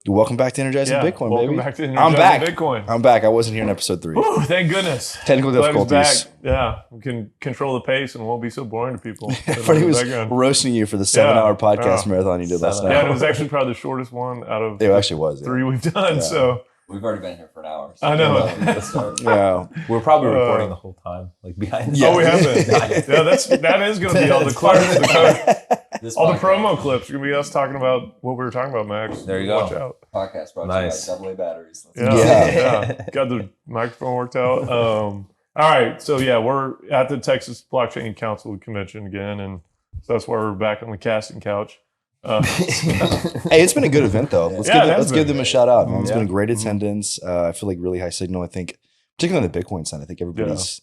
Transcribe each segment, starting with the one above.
Welcome back to Energizing Bitcoin, welcome baby. back to I'm back. Energizing Bitcoin. I'm back. I wasn't here in episode 3. Woo, thank goodness. Technical Glad he's difficulties. back. Yeah, we can control the pace and won't be so boring to people. Freddie was roasting you for the 7-hour podcast marathon you did last night. Yeah, and it was actually probably the shortest one out of it actually was 3 we've done. Yeah. So we've already been here for an hour. So I know. Yeah, we're probably recording the whole time, like behind. Yeah. Oh, we have been. Yeah, that is going to be all the clips. All the promo clips are going to be us talking about what we were talking about, Max. There you go. Watch out. Podcast brought to you by AA batteries. Yeah. Got the microphone worked out. All right. So, yeah, we're at the Texas Blockchain Council convention again. And so that's why we're back on the casting couch. Hey, it's been a good event, though. Let's give them a shout out, man. It's been a great attendance. I feel like really high signal. I think, particularly on the Bitcoin side, I think everybody's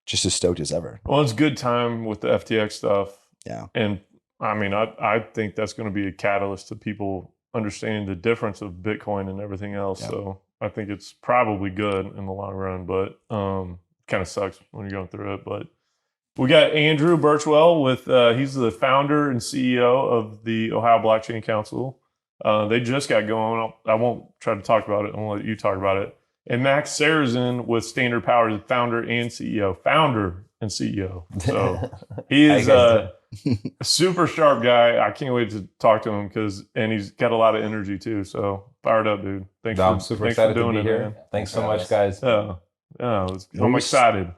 just as stoked as ever. Well, it's a good time with the FTX stuff. Yeah. And I mean, I think that's going to be a catalyst to people understanding the difference of Bitcoin and everything else. Yeah. So I think it's probably good in the long run, but kind of sucks when you're going through it. But we got Andrew Burchwell with he's the founder and CEO of the Ohio Blockchain Council. They just got going. I won't try to talk about it. I'm going to let you talk about it. And Max Serezhin with Standard Power, the founder and CEO. So he is a super sharp guy. I can't wait to talk to him and he's got a lot of energy too. So fired up, dude. I'm super excited to be here. Man. Thanks so much, guys. I'm excited.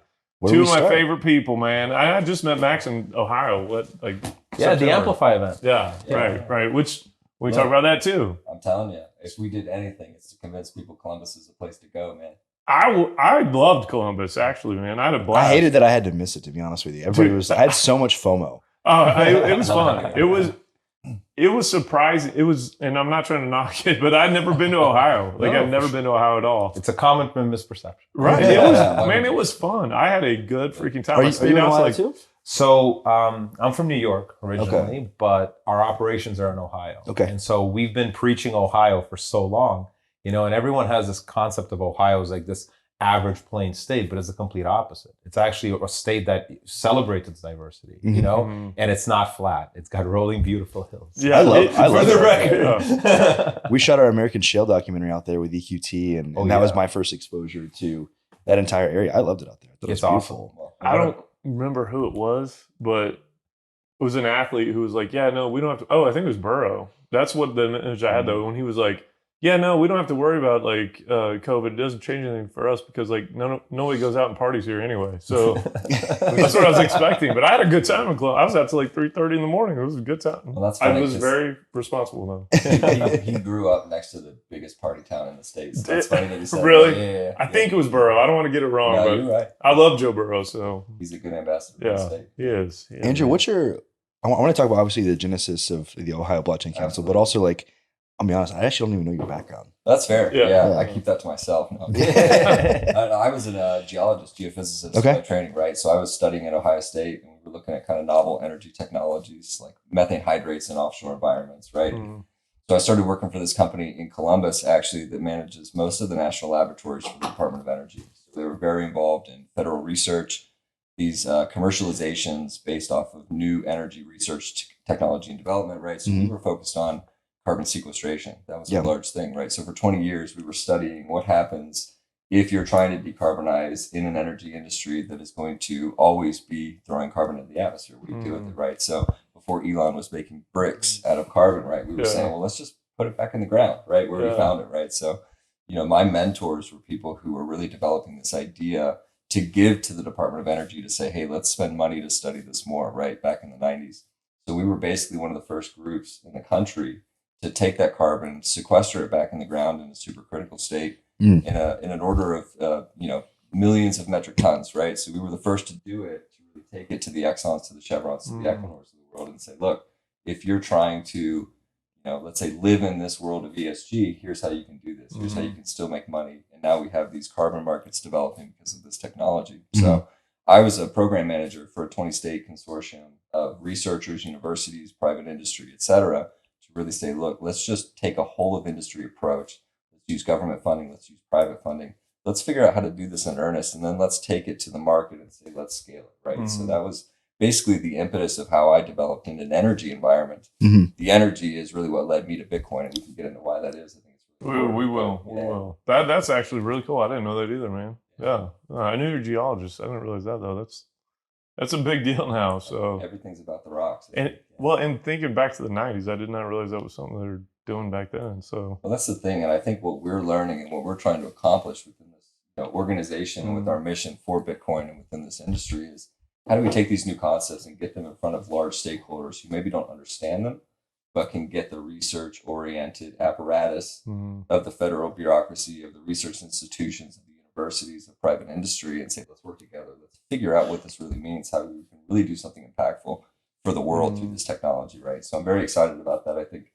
Two of my favorite people, man. I just met Max in Ohio. September. The Amplify event. Yeah. Right. Which we talk about that too. I'm telling you, if we did anything, it's to convince people Columbus is a place to go, man. I loved Columbus, actually, man. I had a blast. I hated that I had to miss it, to be honest with you. I had so much FOMO. It was fun. It was surprising. It was, and I'm not trying to knock it, but I'd never been to Ohio. I've never been to Ohio at all. It's a common misperception. Right. It was fun. I had a good freaking time. Are you in Ohio too? So I'm from New York originally, but our operations are in Ohio. Okay. And so we've been preaching Ohio for so long, and everyone has this concept of Ohio as like this average plain state, but it's the complete opposite. It's actually a state that celebrates its diversity, and it's not flat. It's got rolling, beautiful hills. Yeah, I love the record. Yeah. We shot our American Shale documentary out there with EQT, and that was my first exposure to that entire area. I loved it out there. It's beautiful. Awesome. I don't remember who it was, but it was an athlete who was like, "Yeah, no, we don't have to." Oh, I think it was Burrow. That's what the image I had though when he was like, "Yeah, no, we don't have to worry about COVID. It doesn't change anything for us because nobody goes out and parties here anyway." So that's what I was expecting. But I had a good time in Columbus. I was out till 3:30 in the morning. It was a good time. Well, that's funny, I was very responsible though. he grew up next to the biggest party town in the States. That's funny that you said really? That. I think it was Burrow. I don't want to get it wrong, but you're right. I love Joe Burrow. So he's a good ambassador for the state. He is. Andrew, what's your? I want to talk about obviously the genesis of the Ohio Blockchain Council, but also I'll be honest, I actually don't even know your background. That's fair. Yeah. I keep that to myself. No. I was a geologist, geophysicist by training, right? So I was studying at Ohio State, and we were looking at kind of novel energy technologies like methane hydrates in offshore environments, right? So I started working for this company in Columbus, actually, that manages most of the national laboratories for the Department of Energy. So they were very involved in federal research, these commercializations based off of new energy research technology and development, right? So we were focused on carbon sequestration. That was a large thing, right? So for 20 years, we were studying what happens if you're trying to decarbonize in an energy industry that is going to always be throwing carbon into the atmosphere. What do you do with it, right? So before Elon was making bricks out of carbon, right, we were saying, well, let's just put it back in the ground, right, where we found it, right? So, my mentors were people who were really developing this idea to give to the Department of Energy to say, hey, let's spend money to study this more, right, back in the 90s. So we were basically one of the first groups in the country to take that carbon, sequester it back in the ground in a supercritical state in an order of millions of metric tons, right? So we were the first to do it, to really take it to the Exxons, to the Chevrons, to the Equinors of the world, and say, look, if you're trying to, let's say, live in this world of ESG, here's how you can do this. Here's how you can still make money. And now we have these carbon markets developing because of this technology. So I was a program manager for a 20-state consortium of researchers, universities, private industry, et cetera, to really say, look, let's just take a whole of industry approach. Let's use government funding. Let's use private funding. Let's figure out how to do this in earnest. And then let's take it to the market and say, let's scale it, right? So that was basically the impetus of how I developed in an energy environment. The energy is really what led me to Bitcoin. And we can get into why that is. I think it's We will. We will. That's actually really cool. I didn't know that either, man. Yeah. I knew you're a geologist. I didn't realize that though. That's a big deal now. So everything's about the rocks. And and thinking back to the 90s, I did not realize that was something they were doing back then. So that's the thing, and I think what we're learning and what we're trying to accomplish within this organization and with our mission for Bitcoin and within this industry is how do we take these new concepts and get them in front of large stakeholders who maybe don't understand them, but can get the research-oriented apparatus of the federal bureaucracy, of the research institutions, of the universities, of private industry, and say, let's work together. Let's figure out what this really means, how we can really do something impactful for the world through this technology, right? So I'm very excited about that. I think,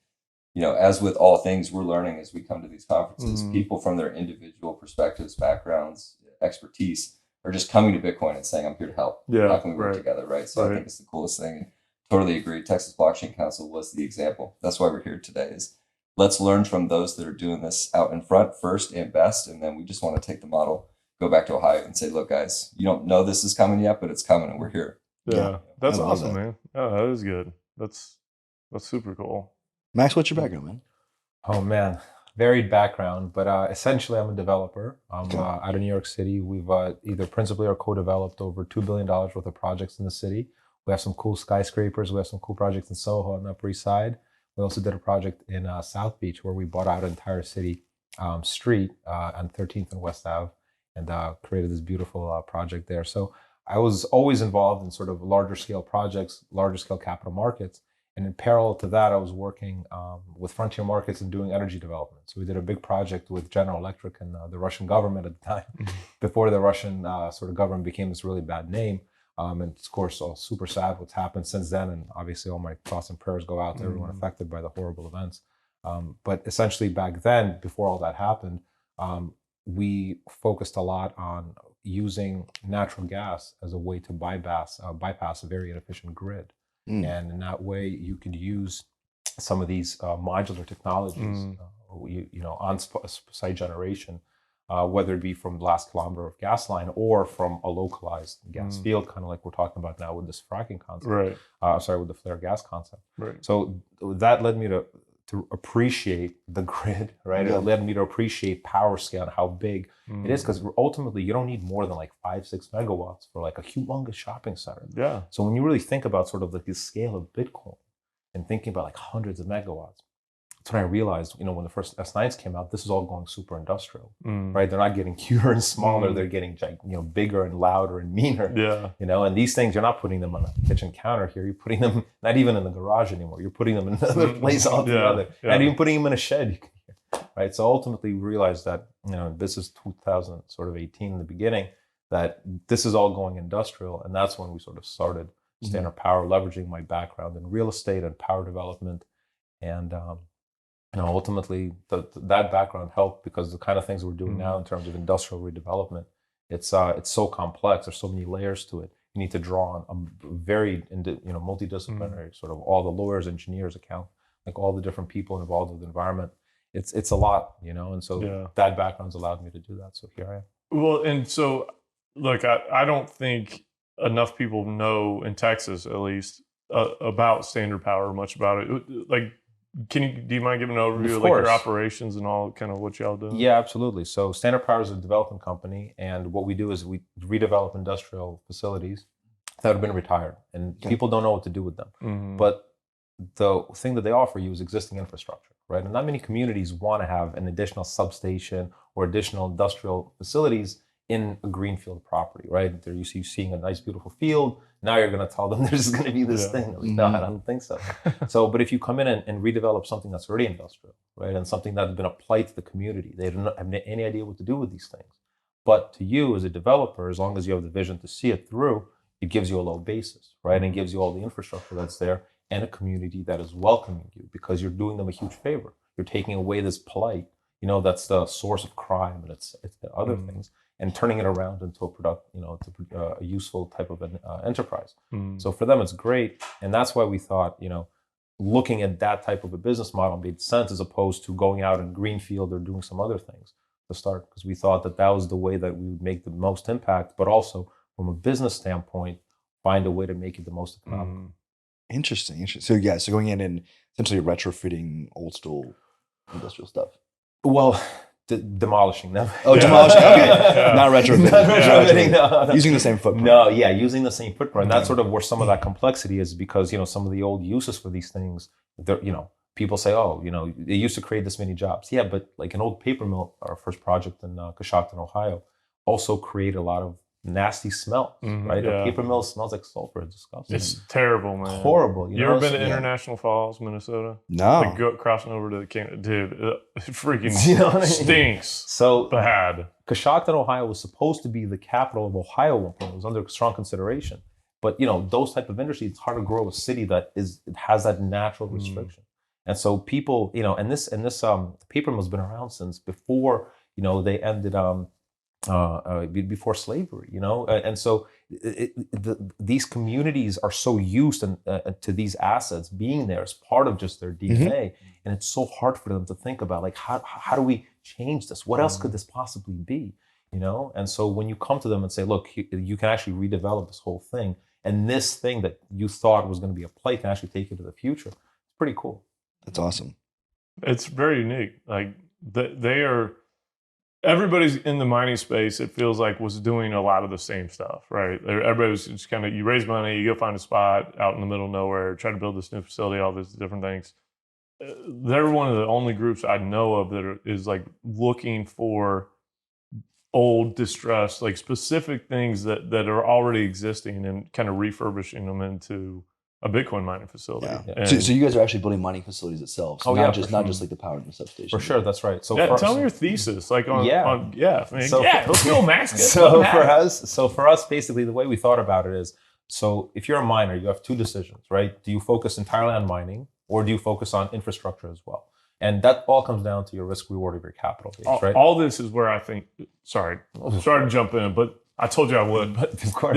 as with all things, we're learning as we come to these conferences, people from their individual perspectives, backgrounds, expertise are just coming to Bitcoin and saying, I'm here to help. Yeah, how can we work together, right? So I think it's the coolest thing. And totally agree. Texas Blockchain Council was the example. That's why we're here today is let's learn from those that are doing this out in front first and best. And then we just want to take the model, go back to Ohio and say, look, guys, you don't know this is coming yet, but it's coming and we're here. Yeah. That's awesome, man. Yeah, that is good. That's super cool. Max, what's your background, man? Oh, man. Varied background, but essentially I'm a developer. I'm out of New York City. We've either principally or co-developed over $2 billion worth of projects in the city. We have some cool skyscrapers. We have some cool projects in Soho on the Upper East Side. We also did a project in South Beach where we bought out an entire city street on 13th and West Ave and created this beautiful project there. So I was always involved in sort of larger scale projects, larger scale capital markets. And in parallel to that, I was working with Frontier Markets and doing energy development. So we did a big project with General Electric and the Russian government at the time, before the Russian sort of government became this really bad name. And of course, all super sad what's happened since then. And obviously all my thoughts and prayers go out to everyone affected by the horrible events. But essentially back then, before all that happened, we focused a lot on using natural gas as a way to bypass a very inefficient grid. And in that way, you could use some of these modular technologies, on-site generation, whether it be from the last kilometer of gas line or from a localized gas field, kind of like we're talking about now with this fracking concept. With the flare gas concept. So that led me to appreciate the grid, right? It led me to appreciate power scale and how big it is, because ultimately you don't need more than like 5-6 megawatts for like a humongous shopping center. Yeah. So when you really think about sort of like the scale of Bitcoin and thinking about like hundreds of megawatts, that's when I realized, when the first S9s came out, this is all going super industrial, right? They're not getting cuter and smaller. They're getting, bigger and louder and meaner. Yeah. And these things, you're not putting them on a kitchen counter here. You're putting them not even in the garage anymore. You're putting them in another place altogether. Not even putting them in a shed, right? So ultimately we realized that, this is 2018 in the beginning, that this is all going industrial. And that's when we sort of started Standard Power, leveraging my background in real estate and power development. And, ultimately that background helped, because the kind of things we're doing now in terms of industrial redevelopment, it's so complex. There's so many layers to it. You need to draw on a very multidisciplinary sort of all the lawyers, engineers, account, like all the different people involved with the environment. It's a lot, and so that background's allowed me to do that. So here I am. Well, and so look, I don't think enough people know in Texas, at least, about Standard Power, much about it. Like, do you mind giving an overview of like your operations and all kind of what y'all do? Yeah, absolutely. So Standard Power is a development company, and what we do is we redevelop industrial facilities that have been retired, and people don't know what to do with them. But the thing that they offer you is existing infrastructure, right? And not many communities want to have an additional substation or additional industrial facilities in a greenfield property, right? They're used to seeing a nice, beautiful field. Now you're going to tell them there's going to be this thing. Like, no, I don't think so. But if you come in and redevelop something that's already industrial, right, and something that's been applied to the community, they don't have any idea what to do with these things. But to you as a developer, as long as you have the vision to see it through, it gives you a low basis, right? And gives you all the infrastructure that's there and a community that is welcoming you, because you're doing them a huge favor. You're taking away this plight, that's the source of crime, and it's the other things, and turning it around into a useful type of an enterprise. So for them, it's great. And that's why we thought, looking at that type of a business model made sense, as opposed to going out in greenfield or doing some other things to start, because we thought that was the way that we would make the most impact, but also from a business standpoint, find a way to make it the most economical. Interesting. So going in and essentially retrofitting old school industrial stuff. Well, demolishing them. Oh, demolishing. Okay, not retrofitting. No. Using the same footprint. No, yeah, using the same footprint. That's sort of where some of that complexity is, because some of the old uses for these things, people say, oh, they used to create this many jobs. Yeah, but like an old paper mill, our first project in Coshocton, Ohio, also created a lot of nasty smells, right? Yeah. The paper mill smells like sulfur. It's disgusting. It's terrible, man. Horrible. You ever been to International Falls, Minnesota? No. Like crossing over to the Canada, dude, it freaking stinks. So bad. Coshocton, Ohio was supposed to be the capital of Ohio at one point. It was under strong consideration. But those type of industries, it's hard to grow a city that has that natural restriction. And so people, and this paper mill's been around since before, they ended before slavery, and so these communities are so used to these assets being there as part of just their DNA, and it's so hard for them to think about, like, how do we change this? What else could this possibly be? And so when you come to them and say, look, you can actually redevelop this whole thing, and this thing that you thought was going to be a play can actually take you to the future. It's pretty cool. That's awesome. It's very unique. Like they are. Everybody's in the mining space, it feels like, was doing a lot of the same stuff, right? Everybody was just kind of, you raise money, you go find a spot out in the middle of nowhere, try to build this new facility, all these different things. They're one of the only groups I know of that is like looking for old, distressed, like specific things that are already existing and kind of refurbishing them into a Bitcoin mining facility. Yeah. So you guys are actually building mining facilities itself. So not just like the power in the substation. For sure, that's right. So tell me your thesis. Like let's go, Max. So for us, basically the way we thought about it is, so if you're a miner, you have two decisions, right? Do you focus entirely on mining, or do you focus on infrastructure as well? And that all comes down to your risk reward of your capital base, right? All this is where I think, sorry to jump in, but I told you I would. But of course.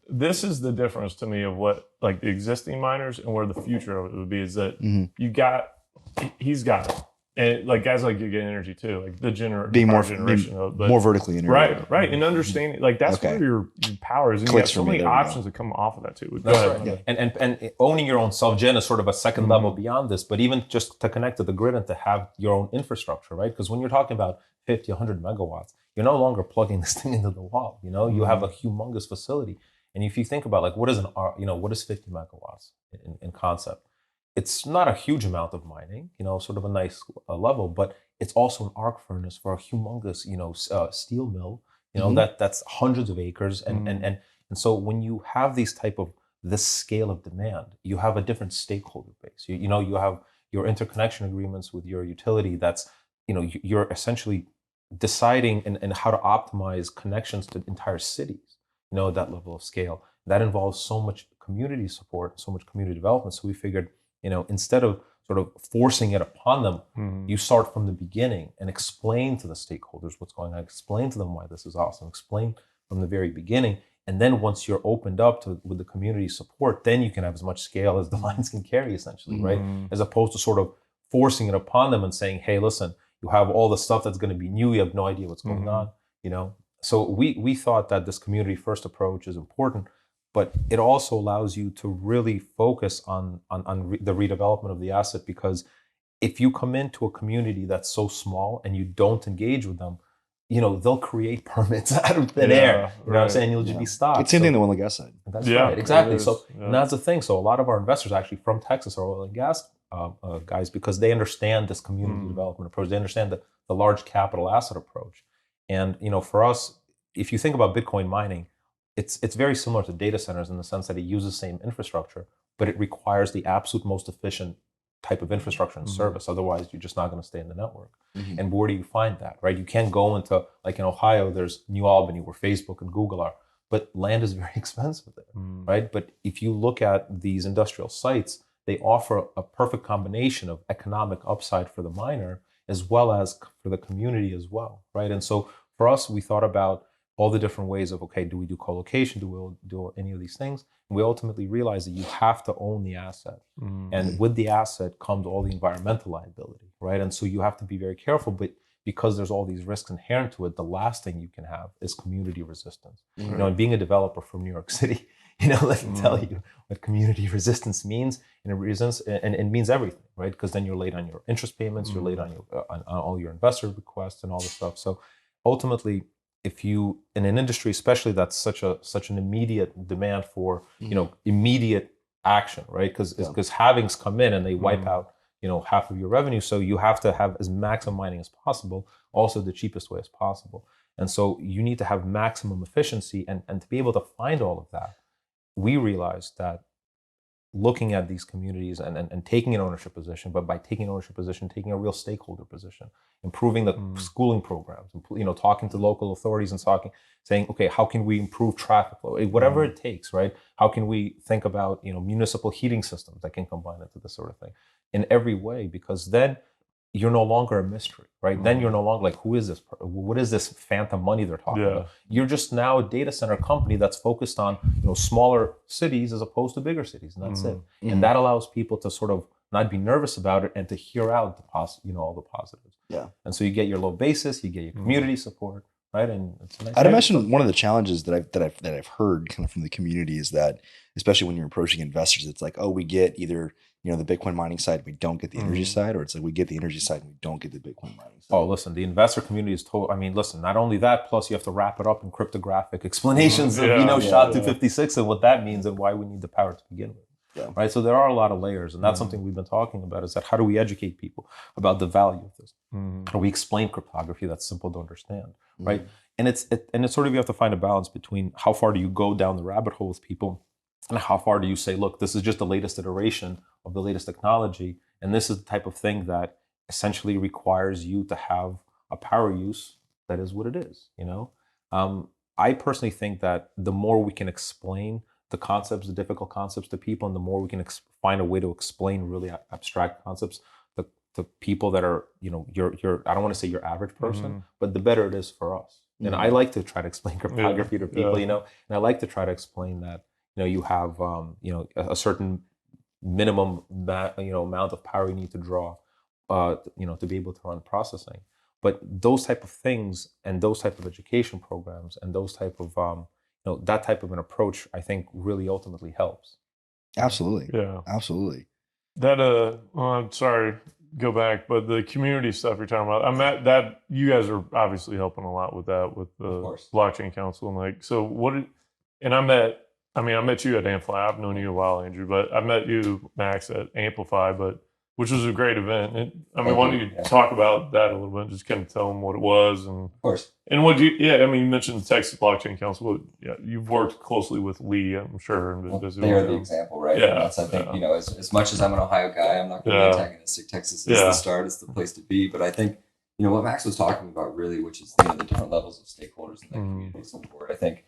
This is the difference to me of what, like, the existing miners and where the future of it would be, is that he's got it. And like guys like you get energy too, like being more vertically integrated. Right. And understanding, like, that's where your power is. And you have so many options that come off of that too. That's right. Yeah. And owning your own self-gen is sort of a second level beyond this, but even just to connect to the grid and to have your own infrastructure, right? Because when you're talking about 50, 100 megawatts, you're no longer plugging this thing into the wall. You have a humongous facility. And if you think about, like, what is 50 megawatts in concept? It's not a huge amount of mining, sort of a nice level, but it's also an arc furnace for a humongous, steel mill, that's hundreds of acres. And so when you have this scale of demand, you have a different stakeholder base. You have your interconnection agreements with your utility. That's, you're essentially deciding and how to optimize connections to entire cities, at that level of scale. That involves so much community support, so much community development. So we figured, instead of sort of forcing it upon them, you start from the beginning and explain to the stakeholders what's going on, explain to them why this is awesome, explain from the very beginning. And then once you're opened up with the community support, then you can have as much scale as the lines can carry, essentially, right? As opposed to sort of forcing it upon them and saying, hey, listen, you have all the stuff that's going to be new, you have no idea what's going on, So we thought that this community first approach is important, but it also allows you to really focus on the redevelopment of the asset, because if you come into a community that's so small and you don't engage with them, they'll create permits out of thin air. You know what I'm saying? You'll just be stopped. It's the same thing on the oil and gas side. That's right, exactly. So and that's the thing. So a lot of our investors actually from Texas are oil and gas guys, because they understand this community development approach. They understand the large capital asset approach. And for us, if you think about Bitcoin mining, it's very similar to data centers in the sense that it uses the same infrastructure, but it requires the absolute most efficient type of infrastructure and service. Otherwise, you're just not going to stay in the network. And where do you find that, right? You can't go into, like in Ohio, there's New Albany where Facebook and Google are, but land is very expensive there, right? But if you look at these industrial sites, they offer a perfect combination of economic upside for the miner as well as for the community as well, right? And so for us, we thought about all the different ways of, okay, do we do co-location? Do we do any of these things? And we ultimately realized that you have to own the asset. And with the asset comes all the environmental liability, right? And so you have to be very careful, but because there's all these risks inherent to it, the last thing you can have is community resistance. And being a developer from New York City, let me tell you what community resistance means. and it means everything, right? Because then you're late on your interest payments, you're late on your on all your investor requests and all this stuff. So ultimately, if you in an industry, especially that's such an immediate demand for immediate action, right? Because halvings come in and they wipe out half of your revenue, so you have to have as maximum mining as possible, also the cheapest way as possible. And so you need to have maximum efficiency, and to be able to find all of that, we realized that looking at these communities and taking an ownership position, but by taking an ownership position, taking a real stakeholder position, improving the schooling programs, talking to local authorities and saying, okay, how can we improve traffic flow? Whatever it takes, right? How can we think about, municipal heating systems that can combine into this sort of thing in every way? Because then you're no longer a mystery, right? Then you're no longer like, who is this? What is this phantom money they're talking about? You're just now a data center company that's focused on smaller cities as opposed to bigger cities, and that's it. And that allows people to sort of not be nervous about it and to hear out all the positives. Yeah. And so you get your low basis, you get your community support, right? And it's a nice I'd imagine one of the challenges that I've heard kind of from the community is that, especially when you're approaching investors, it's like, oh, we get either the Bitcoin mining side, we don't get the energy side, or it's like we get the energy side and we don't get the Bitcoin mining side. Oh, listen, the investor community is not only that, plus you have to wrap it up in cryptographic explanations of SHA-256 and what that means and why we need the power to begin with. Yeah. Right. So there are a lot of layers, and that's something we've been talking about, is that how do we educate people about the value of this? How do we explain cryptography that's simple to understand? Right. And it's sort of, you have to find a balance between how far do you go down the rabbit hole with people, and how far do you say, look, this is just the latest iteration of the latest technology, and this is the type of thing that essentially requires you to have a power use that is what it is. I personally think that the more we can explain the concepts, the difficult concepts to people, and the more we can find a way to explain really abstract concepts to people that are, your I don't want to say your average person, but the better it is for us. And I like to try to explain cryptography to people, and I like to try to explain that you have a certain minimum amount of power you need to draw to be able to run processing. But those type of things and those type of education programs and those type of that type of an approach, I think, really ultimately helps. Absolutely. Yeah. Absolutely. That I'm sorry, go back, but the community stuff you're talking about, that you guys are obviously helping a lot with that, with the blockchain council, and I met you at Amplify. I've known you a while, Andrew, but I met you, Max, at Amplify, which was a great event. Why don't you talk about that a little bit, just kind of tell them what it was, and of course, and what you mentioned the Texas Blockchain Council. You've worked closely with Lee, I'm sure. They are the example, right? Yeah, and that's, I think, as much as I'm an Ohio guy, I'm not going to be antagonistic. Texas is the start; it's the place to be. But I think what Max was talking about, really, which is the different levels of stakeholders in the communities on board. I think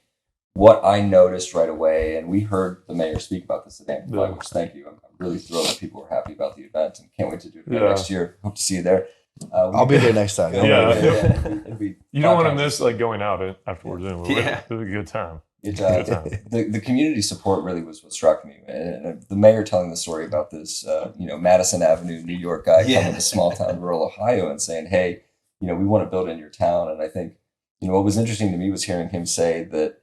what I noticed right away, and we heard the mayor speak about this at Amplify, which, thank you. I'm really thrilled that people were happy about the event, and can't wait to do it next year. Hope to see you there. I'll be there next time. You don't want to miss going out afterwards. Anyway. Yeah. It was a good time. The community support really was what struck me. And the mayor telling the story about this, Madison Avenue, New York guy coming to small town rural Ohio and saying, hey, we want to build in your town. And I think, what was interesting to me was hearing him say that,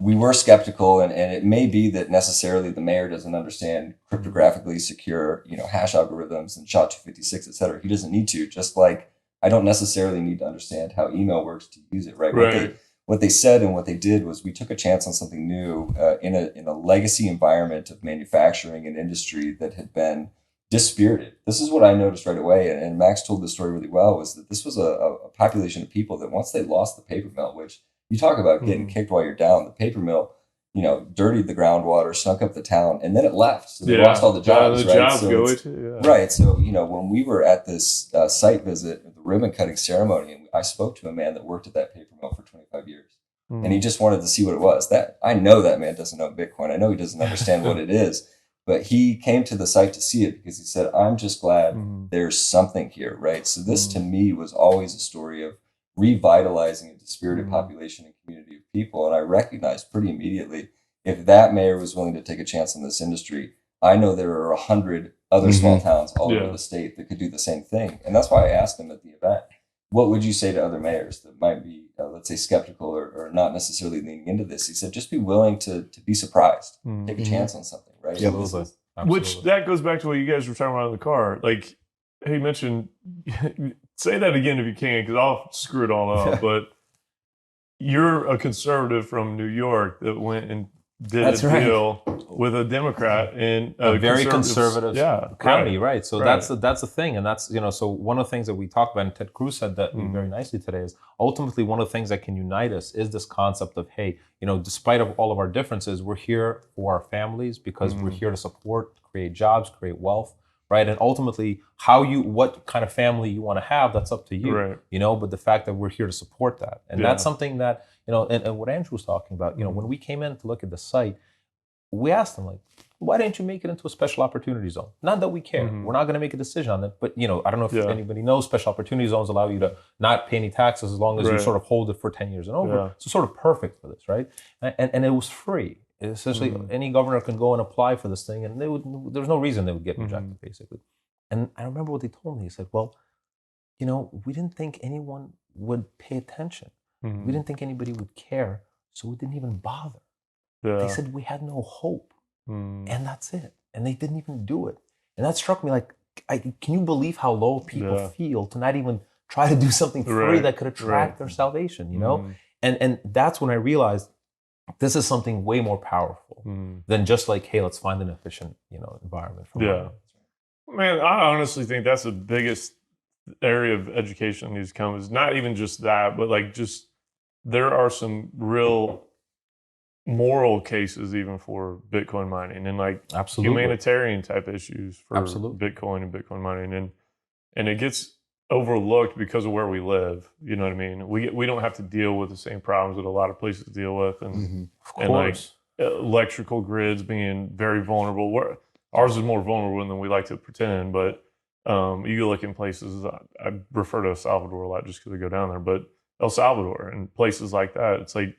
we were skeptical, and it may be that necessarily the mayor doesn't understand cryptographically secure, hash algorithms and SHA-256, et cetera. He doesn't need to, just like I don't necessarily need to understand how email works to use it, right? What they said and what they did was we took a chance on something new in a legacy environment of manufacturing and industry that had been dispirited. This is what I noticed right away, and Max told the story really well, was that this was a population of people that once they lost the paper mill, which you talk about getting kicked while you're down, the paper mill, dirtied the groundwater, snuck up the town, and then it left. So they lost all the jobs, right? Right. So, when we were at this site visit, the ribbon cutting ceremony, and I spoke to a man that worked at that paper mill for 25 years. And he just wanted to see what it was. I know that man doesn't know Bitcoin. I know he doesn't understand what it is. But he came to the site to see it because he said, I'm just glad there's something here, right? So this, to me, was always a story of revitalizing a dispirited population and community of people. And I recognized pretty immediately, if that mayor was willing to take a chance on this industry, I know there are 100 other small towns all over the state that could do the same thing. And that's why I asked him at the event, what would you say to other mayors that might be, let's say, skeptical or not necessarily leaning into this? He said, just be willing to be surprised, take a chance on something, right? Yeah, Which that goes back to what you guys were talking about in the car. Like, he mentioned, say that again if you can, because I'll screw it all up. But you're a conservative from New York that went and did a deal with a Democrat in a very conservative county, right? So that's the thing, and that's, you know, so one of the things that we talked about, and Ted Cruz said that very nicely today, is ultimately one of the things that can unite us is this concept of, hey, you know, despite of all of our differences, we're here for our families because we're here to support, create jobs, create wealth, right? And ultimately, what kind of family you want to have, that's up to you, you know. But the fact that we're here to support that, and that's something that, you know, and what Andrew was talking about, you know, when we came in to look at the site, we asked them, like, why didn't you make it into a special opportunity zone? Not that we care. We're not going to make a decision on it. But, you know, I don't know if anybody knows, special opportunity zones allow you to not pay any taxes as long as you sort of hold it for 10 years and over. So sort of perfect for this, right? And it was free. Essentially, any governor can go and apply for this thing, and there's no reason they would get rejected, basically. And I remember what they told me. He said, well, you know, we didn't think anyone would pay attention. We didn't think anybody would care, so we didn't even bother. They said we had no hope, and that's it. And they didn't even do it. And that struck me like, can you believe how low people feel to not even try to do something free that could attract their salvation, you know? And that's when I realized this is something way more powerful than just like, hey, let's find an efficient, you know, environment for money. Man, I honestly think that's the biggest area of education that needs to come, is not even just that, but like just there are some real moral cases even for Bitcoin mining, and like humanitarian type issues for Bitcoin and Bitcoin mining, and it gets overlooked because of where we live. You know what I mean? We don't have to deal with the same problems that a lot of places deal with, and like electrical grids being very vulnerable. Ours is more vulnerable than we like to pretend, but you look in places, I refer to El Salvador a lot just because I go down there, but El Salvador and places like that, it's like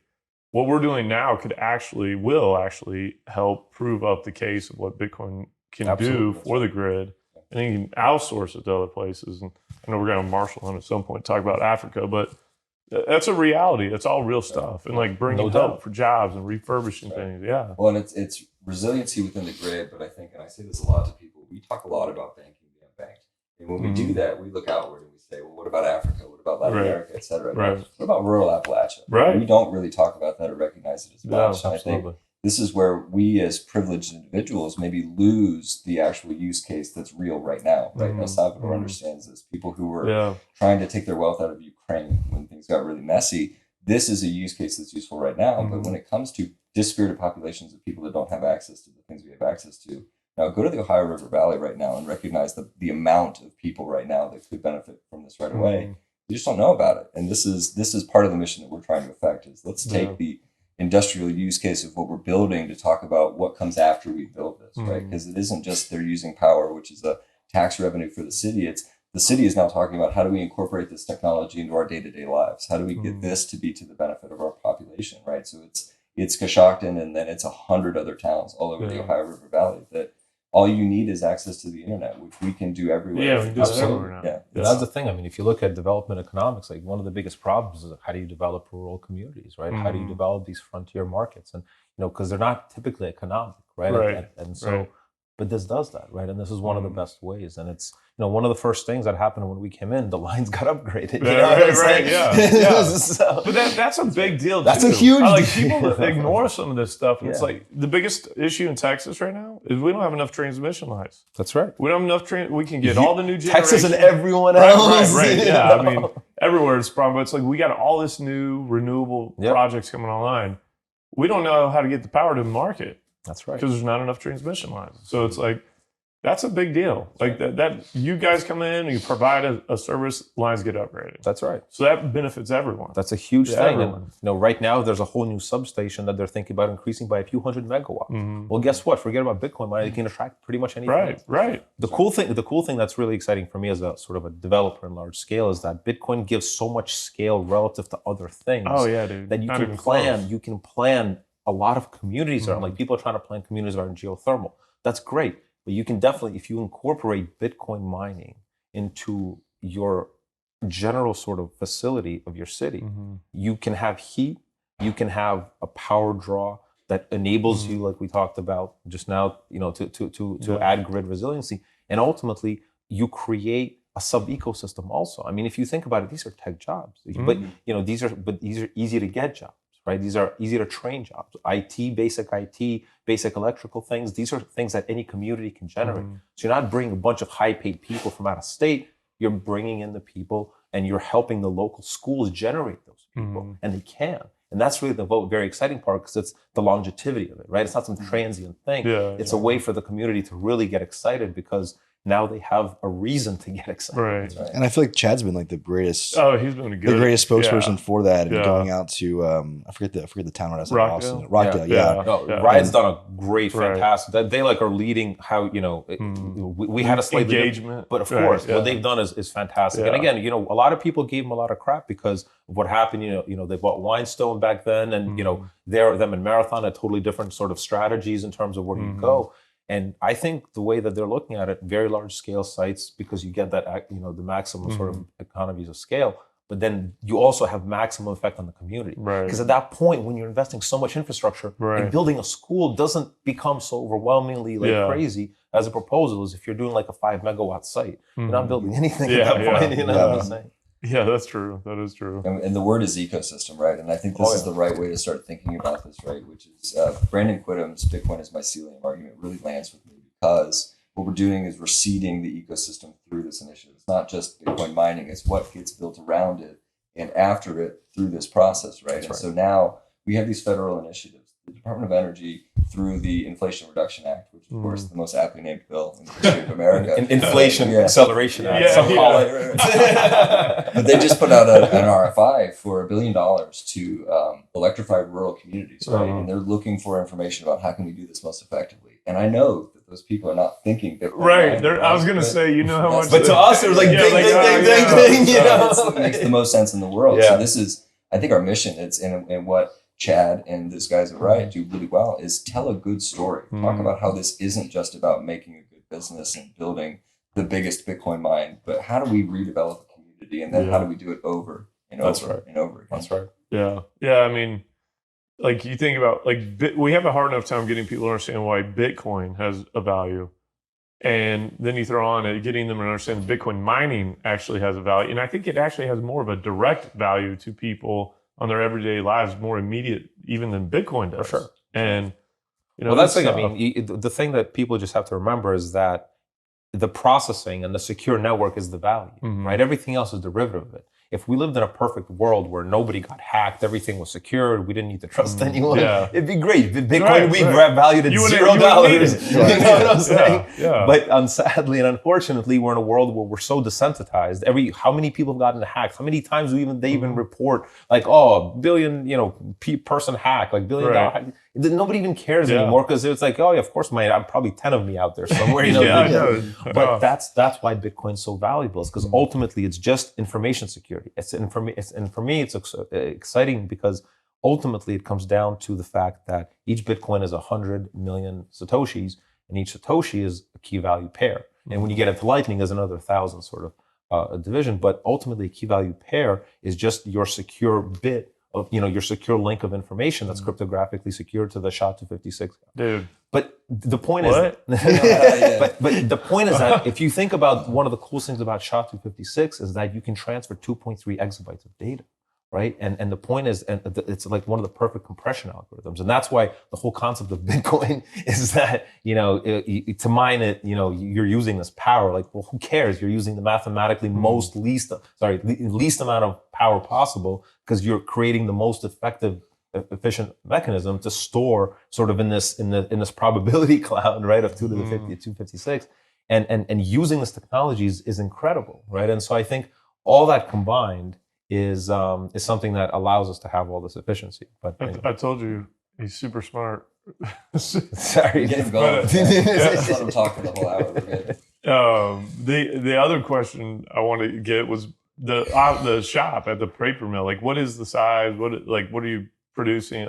what we're doing now will actually help prove up the case of what Bitcoin can do for the grid, and then you can outsource it to other places. And I know we're going to Marshall on at some point talk about Africa, but that's a reality. That's all real stuff, and like bringing hope for jobs and refurbishing things. Yeah. Well, and it's resiliency within the grid, but I think, and I say this a lot to people, we talk a lot about banking the unbanked, and when we do that, we look outward and we say, well, what about Africa? What about Latin America, et cetera? What about rural Appalachia? We don't really talk about that or recognize it as much. And I think this is where we as privileged individuals maybe lose the actual use case that's real right now, right? El Salvador understands this. People who were trying to take their wealth out of Ukraine when things got really messy, this is a use case that's useful right now. But when it comes to dispirited populations of people that don't have access to the things we have access to, now go to the Ohio River Valley right now and recognize the amount of people right now that could benefit from this right away. You just don't know about it. And this is part of the mission that we're trying to affect, is let's take the industrial use case of what we're building to talk about what comes after we build this, right? Because it isn't just they're using power, which is a tax revenue for the city. It's the city is now talking about how do we incorporate this technology into our day-to-day lives? How do we get this to be to the benefit of our population, right? So it's Coshocton, and then it's 100 other towns all over the Ohio River Valley that all you need is access to the internet, which we can do everywhere. Yeah, we can do it everywhere now. That's the thing. I mean, if you look at development economics, like one of the biggest problems is how do you develop rural communities, right? How do you develop these frontier markets? And, you know, because they're not typically economic, right? And so, but this does that, right? And this is one of the best ways. And it's, you know, one of the first things that happened when we came in, the lines got upgraded. You know so, but that's a big deal. That's a huge deal. Like people ignore some of this stuff. It's like the biggest issue in Texas right now is we don't have enough transmission lines. That's right. We don't have enough. We can get all the new generation. Texas and everyone else. Right. Yeah, I mean, everywhere it's a problem. But it's like we got all this new renewable projects coming online. We don't know how to get the power to the market. That's right. Because there's not enough transmission lines. So it's like, that's a big deal. Like that you guys come in and you provide a service, lines get upgraded. That's right. So that benefits everyone. That's a huge thing. And, you know, right now there's a whole new substation that they're thinking about increasing by a few hundred megawatts. Well, guess what? Forget about Bitcoin mining. It can attract pretty much anything. Right. The cool thing that's really exciting for me as a sort of a developer in large scale is that Bitcoin gives so much scale relative to other things. Oh yeah, dude. That you can plan a lot of communities around. Like people are trying to plan communities around geothermal. That's great. But you can definitely, if you incorporate Bitcoin mining into your general sort of facility of your city, you can have heat, you can have a power draw that enables you, like we talked about just now, to add grid resiliency. And ultimately, you create a sub-ecosystem also. I mean, if you think about it, these are tech jobs, but these are easy to get jobs, right? These are easy to train jobs. IT, basic electrical things. These are things that any community can generate. So you're not bringing a bunch of high-paid people from out of state. You're bringing in the people, and you're helping the local schools generate those people, and they can. And that's really the very exciting part, because it's the longevity of it, right? It's not some transient thing. It's a way for the community to really get excited, because now they have a reason to get excited. Right. And I feel like Chad's been like the greatest. Oh, he's been good. The greatest spokesperson for that, and going out to I forget the town where I was. Rockdale. Rockdale. Ryan's done a great, fantastic. They like are leading how we had a slightly engagement, but of course what they've done is fantastic. And again, a lot of people gave them a lot of crap because of what happened. They bought Whinstone back then, and them and Marathon had totally different sort of strategies in terms of where you go. And I think the way that they're looking at it, very large scale sites, because you get that, the maximum sort of economies of scale, but then you also have maximum effect on the community. Right. Because at that point, when you're investing so much infrastructure, and building a school doesn't become so overwhelmingly crazy as a proposal as if you're doing like a 5 megawatt site. You're not building anything at that point, you know what I'm saying? Yeah, that's true. That is true. And the word is ecosystem, right? And I think this is the right way to start thinking about this, right? Which is Brandon Quittem's Bitcoin is mycelium argument really lands with me, because what we're doing is we're seeding the ecosystem through this initiative. It's not just Bitcoin mining, it's what gets built around it and after it through this process, right? So now we have these federal initiatives. The Department of Energy, through the Inflation Reduction Act, which of course is the most aptly named bill in the history of America. Inflation Acceleration Act, some call it. But they just put out an RFI for $1 billion to electrify rural communities, right? And they're looking for information about how can we do this most effectively. And I know that those people are not thinking that. Right. I was going to say, how much. But to us, it was like ding. It makes the most sense in the world. So this is, I think, our mission. It's in what Chad and this guys at Riot do really well is tell a good story. Talk about how this isn't just about making a good business and building the biggest Bitcoin mine, but how do we redevelop a community, and then how do we do it over and over and over again? That's right. Yeah. Yeah. I mean, like you think about we have a hard enough time getting people to understand why Bitcoin has a value. And then you throw on it, getting them to understand Bitcoin mining actually has a value. And I think it actually has more of a direct value to people on their everyday lives, more immediate even than Bitcoin does. For sure. And, that's the thing. The thing that people just have to remember is that the processing and the secure network is the value, right? Everything else is derivative of it. If we lived in a perfect world where nobody got hacked, everything was secured, we didn't need to trust anyone, it'd be great. Bitcoin would be valued at $0. You know what I'm saying? But sadly and unfortunately, we're in a world where we're so desensitized. How many people have gotten hacked? How many times they even report like, billion, person hack, like $1 billion hack. Nobody even cares anymore, because it's like, of course, I'm probably 10 of me out there somewhere. But that's why Bitcoin's so valuable, is because ultimately it's just information security. And for me, it's exciting because ultimately it comes down to the fact that each Bitcoin is 100 million Satoshis, and each Satoshi is a key value pair. And when you get into Lightning, there's another 1,000 sort of a division. But ultimately, a key value pair is just your secure bit of, your secure link of information that's cryptographically secured to the SHA-256. Dude. But the point is, but the point is that if you think about one of the coolest things about SHA-256 is that you can transfer 2.3 exabytes of data, right? And the point is, and it's like one of the perfect compression algorithms. And that's why the whole concept of Bitcoin is that, to mine it, you're using this power. Like, well, who cares? You're using the mathematically least amount of power possible, because you're creating the most efficient mechanism to store sort of in this probability cloud, right, of 2 to the 50, 256, and using this technology is incredible, right? And so I think all that combined is something that allows us to have all this efficiency. But I told you he's super smart. Sorry, get him going. Let him talk for the whole hour. We're good. The other question I wanted to get was the shop at the paper mill. Like, what is the size? What are you producing?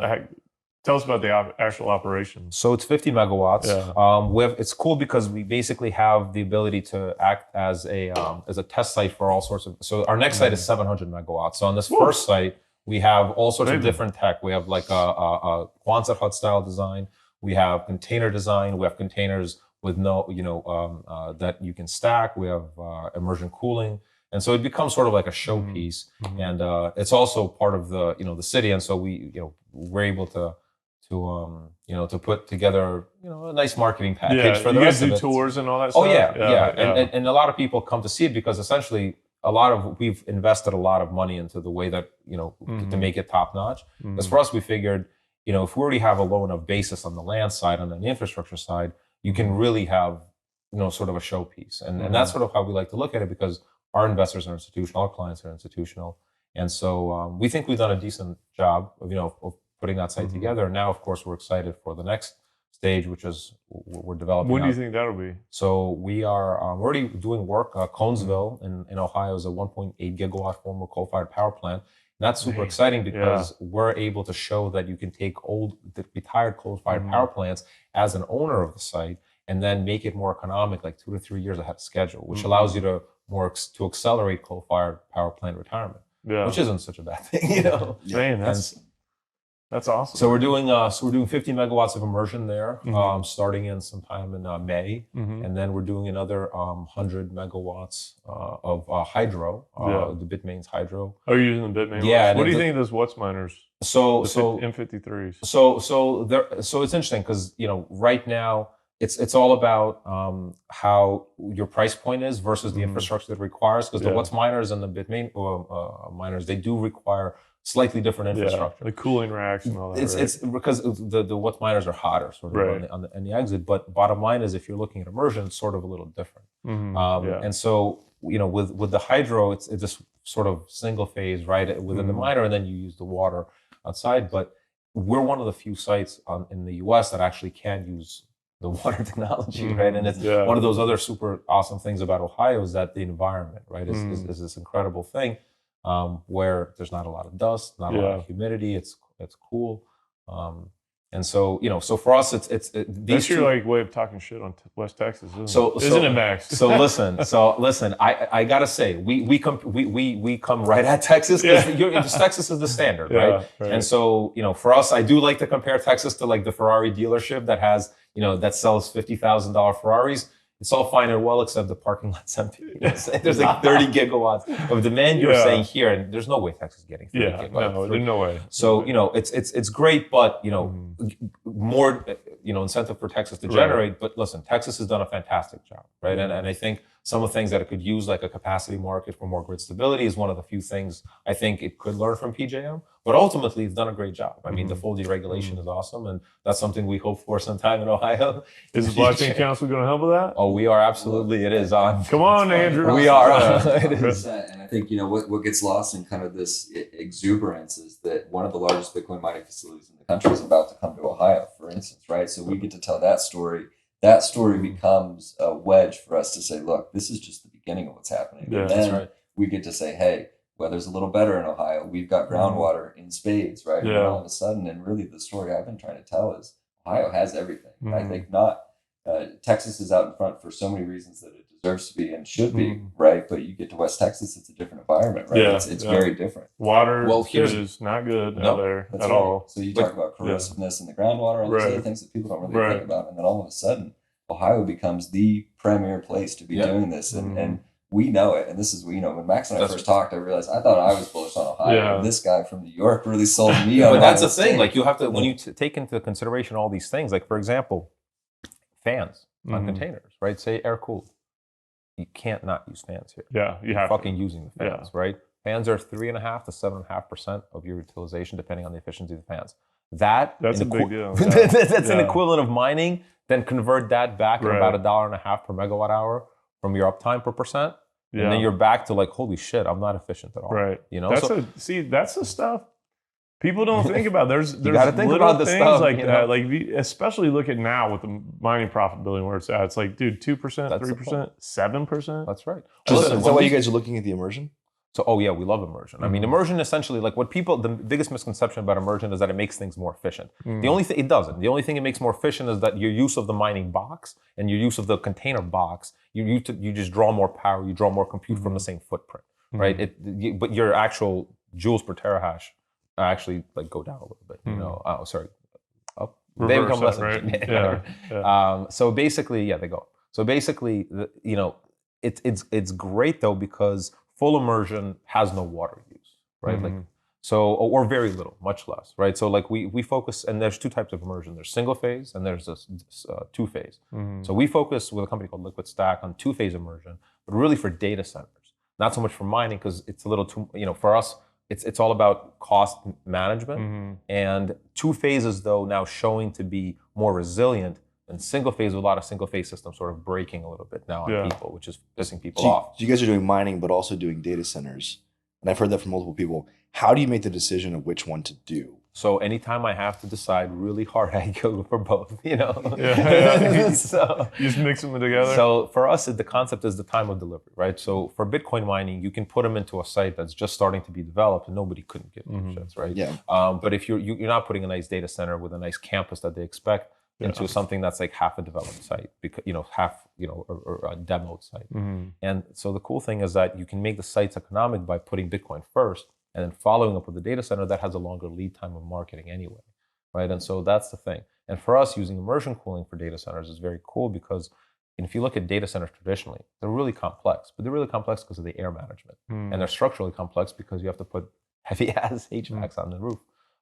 Tell us about the actual operation. So it's 50 megawatts. Yeah. It's cool because we basically have the ability to act as a test site for all sorts of. So our next site is 700 megawatts. So on this first site, We have all sorts of different tech. We have like a Quonset hut style design. We have container design. We have containers with no, that you can stack. We have immersion cooling. And so it becomes sort of like a showpiece. And it's also part of the, the city. And so we're able to put together, a nice marketing package for the rest of it. You guys do tours and all that stuff? Oh, yeah. And a lot of people come to see it because essentially we've invested a lot of money into the way that, to make it top notch. Because for us, we figured, if we already have a low enough basis on the land side and on the infrastructure side, you can really have, sort of a showpiece. And that's sort of how we like to look at it, because our investors are institutional, our clients are institutional. And so we think we've done a decent job of putting that site together. And now, of course, we're excited for the next stage, which is we're developing. When do you think that'll be? So we are already doing work. Conesville in Ohio is a 1.8 gigawatt former coal-fired power plant. And that's super exciting because we're able to show that you can take retired coal-fired power plants as an owner of the site and then make it more economic, like 2 to 3 years ahead of schedule, which allows you to accelerate coal-fired power plant retirement, which isn't such a bad thing, Man, that's awesome. So we're doing 50 megawatts of immersion there, starting in sometime in May, and then we're doing another 100 megawatts of hydro, the Bitmain's hydro. Oh, you're using the Bitmain? Yeah. What do you think of those Watts miners? So M53s. So it's interesting because right now it's all about how your price point is versus the infrastructure that it requires. Because the Watts miners and the Bitmain miners, they do require slightly different infrastructure. The cooling racks and all that. It's because the Watts miners are hotter sort of on the exit. But bottom line is, if you're looking at immersion, it's sort of a little different. And so with the hydro, it's just sort of single phase right within the miner, and then you use the water outside. But we're one of the few sites in the U.S. that actually can use the water technology, right? And it's one of those other super awesome things about Ohio is that the environment, right, is this incredible thing where there's not a lot of dust, not a lot of humidity. It's cool, and so so for us, that's your way of talking shit on West Texas, isn't it, Max? So listen, I gotta say we come right at Texas because Texas is the standard, right? And so for us, I do like to compare Texas to like the Ferrari dealership that has that sells $50,000 Ferraris. It's all fine and well, except the parking lot's empty. There's like 30 gigawatts of demand you're saying here, and there's no way Texas is getting 30 gigawatts. No way. So, it's great, but, more, incentive for Texas to generate. But listen, Texas has done a fantastic job, right? And I think some of the things that it could use, like a capacity market for more grid stability, is one of the few things I think it could learn from PJM. But ultimately, it's done a great job. I mean, the full deregulation is awesome, and that's something we hope for sometime in Ohio. Is the Blockchain Council going to help with that? Oh, we are absolutely. It is on. Come on, Andrew. We are. It is. And I think what gets lost in kind of this exuberance is that one of the largest Bitcoin mining facilities in the country is about to come to Ohio, for instance, right? So we get to tell that story. That story becomes a wedge for us to say, look, this is just the beginning of what's happening. Yeah, and then we get to say, hey, weather's a little better in Ohio. We've got groundwater in spades, right? And all of a sudden, and really the story I've been trying to tell is Ohio has everything. I think Texas is out in front for so many reasons that it deserves to be and should be, right? But you get to West Texas, it's a different environment, right? It's very different. Water is not good out there at all. So you talk about corrosiveness in the groundwater, all those other things that people don't really think about. And then all of a sudden, Ohio becomes the premier place to be doing this. And we know it. And this is, when Max and I first talked, I realized I thought I was bullish on Ohio. And this guy from New York really sold me on But that's the thing. Like, you have to, when you take into consideration all these things, like, for example, fans on containers, right? Say air cooled. You can't not use fans here. Yeah, you have fucking using the fans, right? Fans are 3.5 to 7.5% of your utilization, depending on the efficiency of the fans. That's a big deal. That's an equivalent of mining. Then convert that back at about $1.50 per megawatt hour from your uptime per percent, and then you're back to like, holy shit, I'm not efficient at all. Right. That's the stuff people don't think about. There's you got to think about the things stuff like that. Like, especially look at now with the mining profitability where it's at. It's like, dude, 2%, 3%, 7%. That's right. Is that why you guys are looking at the immersion? So, we love immersion. I mean, immersion essentially, like the biggest misconception about immersion is that it makes things more efficient. The only thing it doesn't. The only thing it makes more efficient is that your use of the mining box and your use of the container box, you just draw more power, you draw more compute from the same footprint, right? But your actual joules per terahash actually like go down a little bit. You know, sorry, up. Reverse They become less that, efficient. right? Yeah. So basically, yeah, they go. So basically, you know, it's great though because full immersion has no water use, right? Like so, or very little, much less, right? So like we focus, and there's two types of immersion. There's single phase and there's this two phase. So we focus with a company called Liquid Stack on two phase immersion, but really for data centers, not so much for mining because it's a little too, you know, for us. It's all about cost management, and two phases though now showing to be more resilient than single phase, with a lot of single phase systems sort of breaking a little bit now on people, which is pissing people off. So you guys are doing mining, but also doing data centers, and I've heard that from multiple people. How do you make the decision of which one to do? So anytime I have to decide really hard, I go for both, you know? So you just mix them together? So for us, the concept is the time of delivery, right? So for Bitcoin mining, you can put them into a site that's just starting to be developed and nobody couldn't get those shits, right? Yeah. But if you're not putting a nice data center with a nice campus that they expect into something that's like half a developed site, because, you know, half, you know, or a demoed site. And so the cool thing is that you can make the sites economic by putting Bitcoin first, and then following up with the data center that has a longer lead time of marketing anyway, right? And so that's the thing. And for us, using immersion cooling for data centers is very cool because if you look at data centers traditionally, they're really complex, but they're really complex because of the air management. And they're structurally complex because you have to put heavy-ass HVACs on the roof.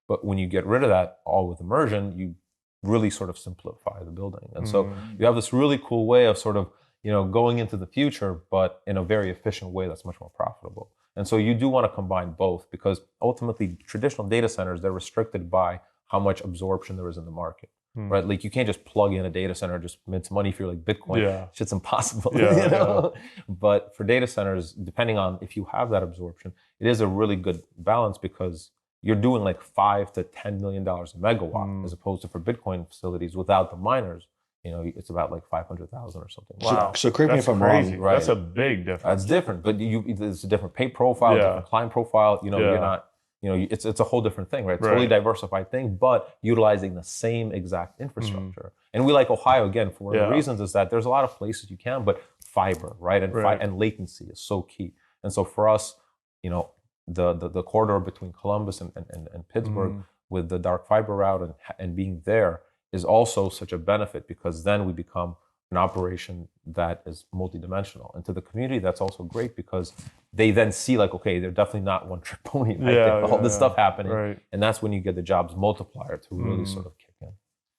But when you get rid of that all with immersion, you really sort of simplify the building. And so you have this really cool way of sort of, you know, going into the future, but in a very efficient way that's much more profitable. And so you do want to combine both because ultimately traditional data centers, they're restricted by how much absorption there is in the market, right? Like you can't just plug in a data center and just mince money if you're like Bitcoin. Shit's impossible, you know? But for data centers, depending on if you have that absorption, it is a really good balance because you're doing like $5 to $10 million a megawatt as opposed to for Bitcoin facilities without the miners. You know, it's about like 500,000 or something. Wow. So correct me if I'm wrong. Right? That's a big difference. That's different, but it's a different pay profile, different client profile. You know, you're not, you know, it's a whole different thing, right? Totally diversified thing, but utilizing the same exact infrastructure. And we like Ohio again for one of the reasons is that there's a lot of places you can, but fiber, right? And latency is so key. And so for us, you know, the corridor between Columbus and Pittsburgh with the dark fiber route and being there is also such a benefit because then we become an operation that is multidimensional. And to the community, that's also great because they then see like, okay, they're definitely not one trick pony, right? All this stuff happening. Right. And that's when you get the jobs multiplier to really sort of kick in.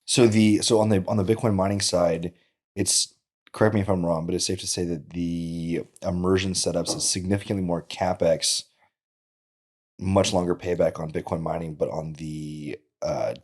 So on the Bitcoin mining side, it's, correct me if I'm wrong, but it's safe to say that the immersion setups is significantly more CapEx, much longer payback on Bitcoin mining, but on the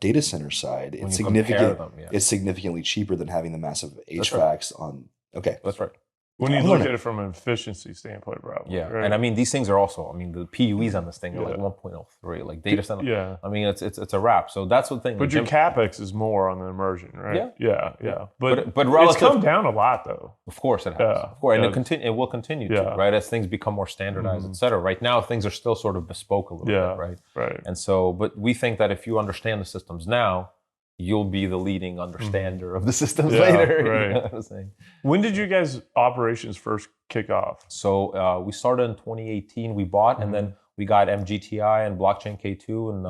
data center side, it's significantly cheaper than having the massive HVACs on. Okay, that's right. When you look at it from an efficiency standpoint, probably. Yeah, right? And I mean these things are also. I mean the PUEs on this thing are like 1.03, like data center. Yeah. I mean it's a wrap. So that's the thing. But your CapEx is more on the immersion, right? Yeah. But relative, it's come down a lot though. Of course it has. Of course, and it will continue to, right? As things become more standardized, et cetera. Right now things are still sort of bespoke a little bit, right? Right. And so, but we think that if you understand the systems now, you'll be the leading understander of the systems later. Right. You know what I'm saying? When did you guys operations first kick off? So we started in 2018. We bought and then we got MGTI and Blockchain K2 in